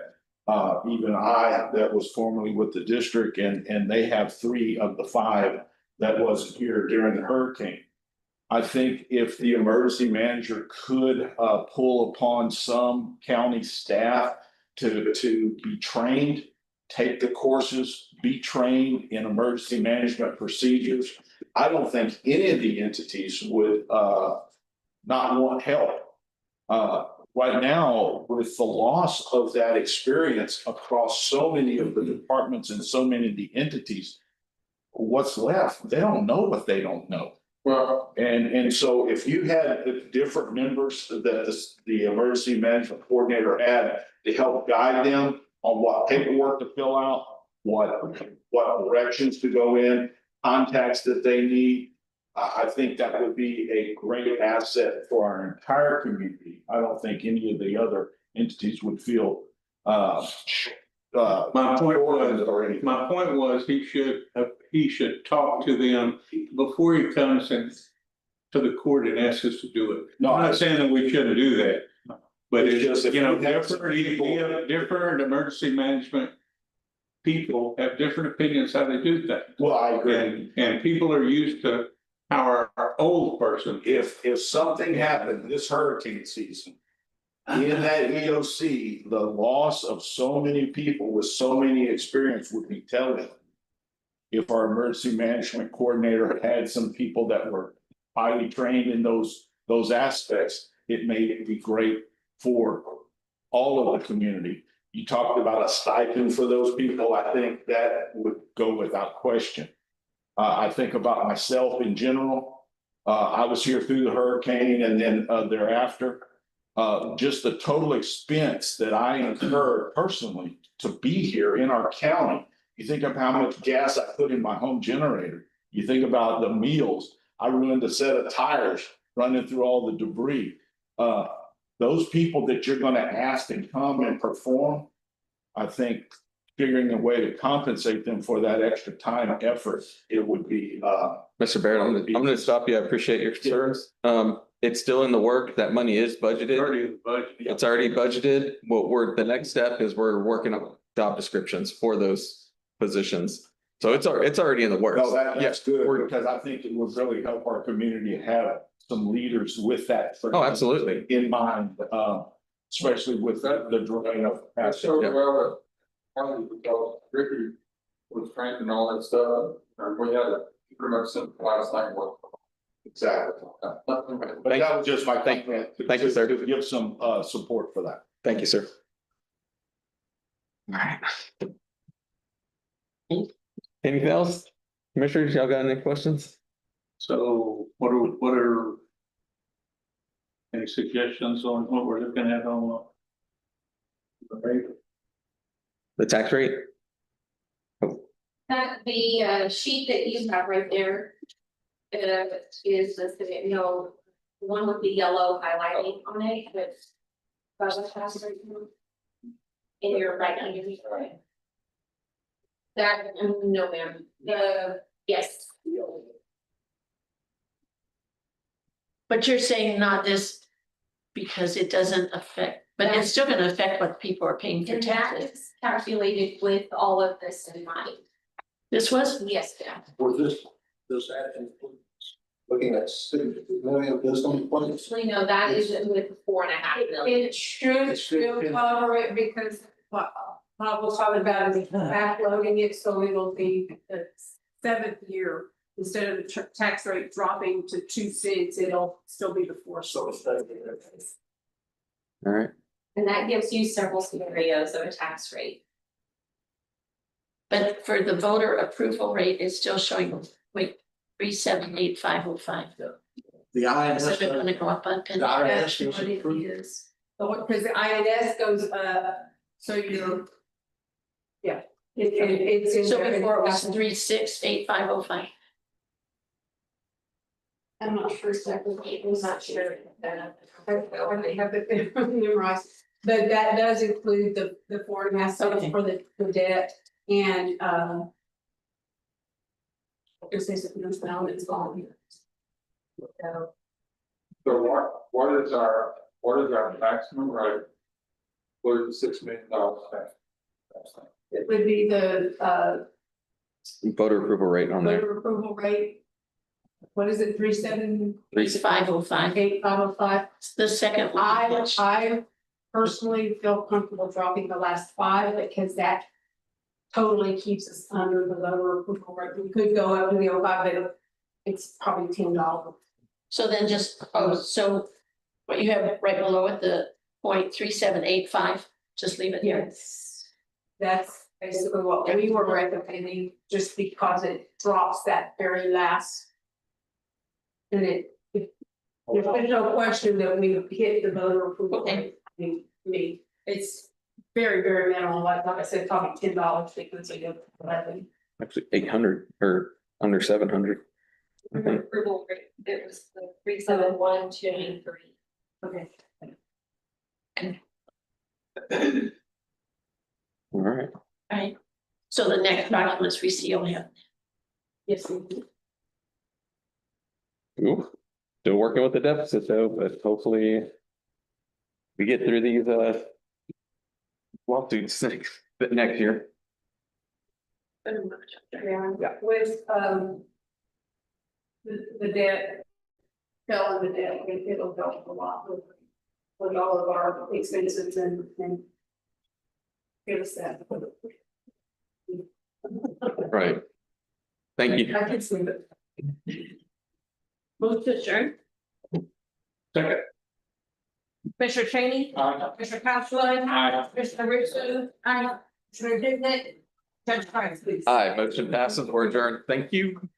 Even I, that was formerly with the district, and they have 3 of the 5 that wasn't here during the hurricane. I think if the emergency manager could pull upon some county staff to be trained, take the courses, be trained in emergency management procedures. I don't think any of the entities would not want help. Right now, with the loss of that experience across so many of the departments and so many of the entities, what's left? They don't know what they don't know. Well, And so if you had the different members that the emergency management coordinator had to help guide them on what paperwork to fill out, what directions to go in, contacts that they need, I think that would be a great asset for our entire community. I don't think any of the other entities would feel My point was, he should talk to them before he comes in to the court and asks us to do it. No, I'm not saying that we shouldn't do that. But It's it's just if you know, you have some different emergency management people have different opinions how they do things. Well, I agree. And people are used to how our old person. If something happened this hurricane season, in that EOC, the loss of so many people with so many experience would be telling. If our emergency management coordinator had some people that were highly trained in those aspects, it may be great for all of the community. You talked about a stipend for those people. I think that would go without question. I think about myself in general. I was here through the hurricane and then thereafter. Just the total expense that I incurred personally to be here in our county. You think of how much gas I put in my home generator. You think about the meals. I ruined a set of tires running through all the debris. Those people that you're going to ask to come and perform, I think figuring a way to compensate them for that extra time and effort, it would be. Mr. Barrett, I'm going to stop you. I appreciate your concerns. It's still in the work. That money is budgeted. It's already budgeted. The next step is we're working on job descriptions for those positions. So it's already in the works. No, that's good because I think it would really help our community have some leaders with that. Oh, absolutely. In mind, especially with the drain of. that's so well, partly because Ricky was trained and all that stuff, and we had a pretty much simple last night work. Exactly. But Thank that was just my thank you, sir. To give some support for that. Thank you, sir. All right. Anything else? Commissioners, y'all got any questions? So what are any suggestions on what we're looking at on The tax rate? The sheet that you have right there. Is the one with the yellow highlighting on it, with. In your right under that, no ma'am, yes. But you're saying not this because it doesn't affect, but it's still gonna affect what people are paying for And that taxes. is calculated with all of this in mind. This was? Yes, ma'am. For this that includes looking at $6 million of this on the budget. Actually, no, that is with 4.5 million. It should still cover it because what Bob was talking about is backloading it, so it'll be the 7th year. Instead of the tax rate dropping to 2 cents, it'll still be the 4 cents. All right. And that gives you several scenarios of a tax rate. But for the voter approval rate, it's still showing, 378,505. The INS. Is it gonna go up on penny? The INS That's is what it approved. is. Because the INS goes, so you're. Yeah. It's in So there. before it was 368,505. I'm not sure exactly. I'm not sure. I have it memorized, but that does include the 4.5 cents Okay. for the debt and, This is now it's gone. So what is our maximum rate? For the $6 million tax? It would be the, Voter approval rate on there. voter approval rate. What is it, 3.7? 3.505. 8.505. The second one. I personally feel comfortable dropping the last 5 because that totally keeps us under the voter approval rate. We could go up to the 05, but it's probably $10. So then just, so What you have right below it, the 0.3785. Just leave it here. Yes. That's basically what we were recommending, just because it drops that very last. And there's no question that we hit the voter approval. Okay. I mean, it's very, very minimal, like I said, probably $10 because of the 11. Actually, 800 or under 700. Approval rate, it was the 371,293. Okay. All right. Right. So the next documents we see will have. Yes. Ooh, still working with the deficit though, but hopefully we get through these lawsuits next year. Yeah, with, the debt, selling the debt, it'll help a lot with all of our expenses and give us that. Right. Thank you. I can see it. Move to adjourn. Second. Commissioner Cheney. Commissioner Castleton. Aye. Commissioner Ritchie. Commissioner Dignan. Judge Price, please. Aye, motion passes or adjourned. Thank you.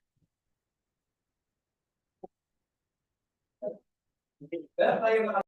That thing about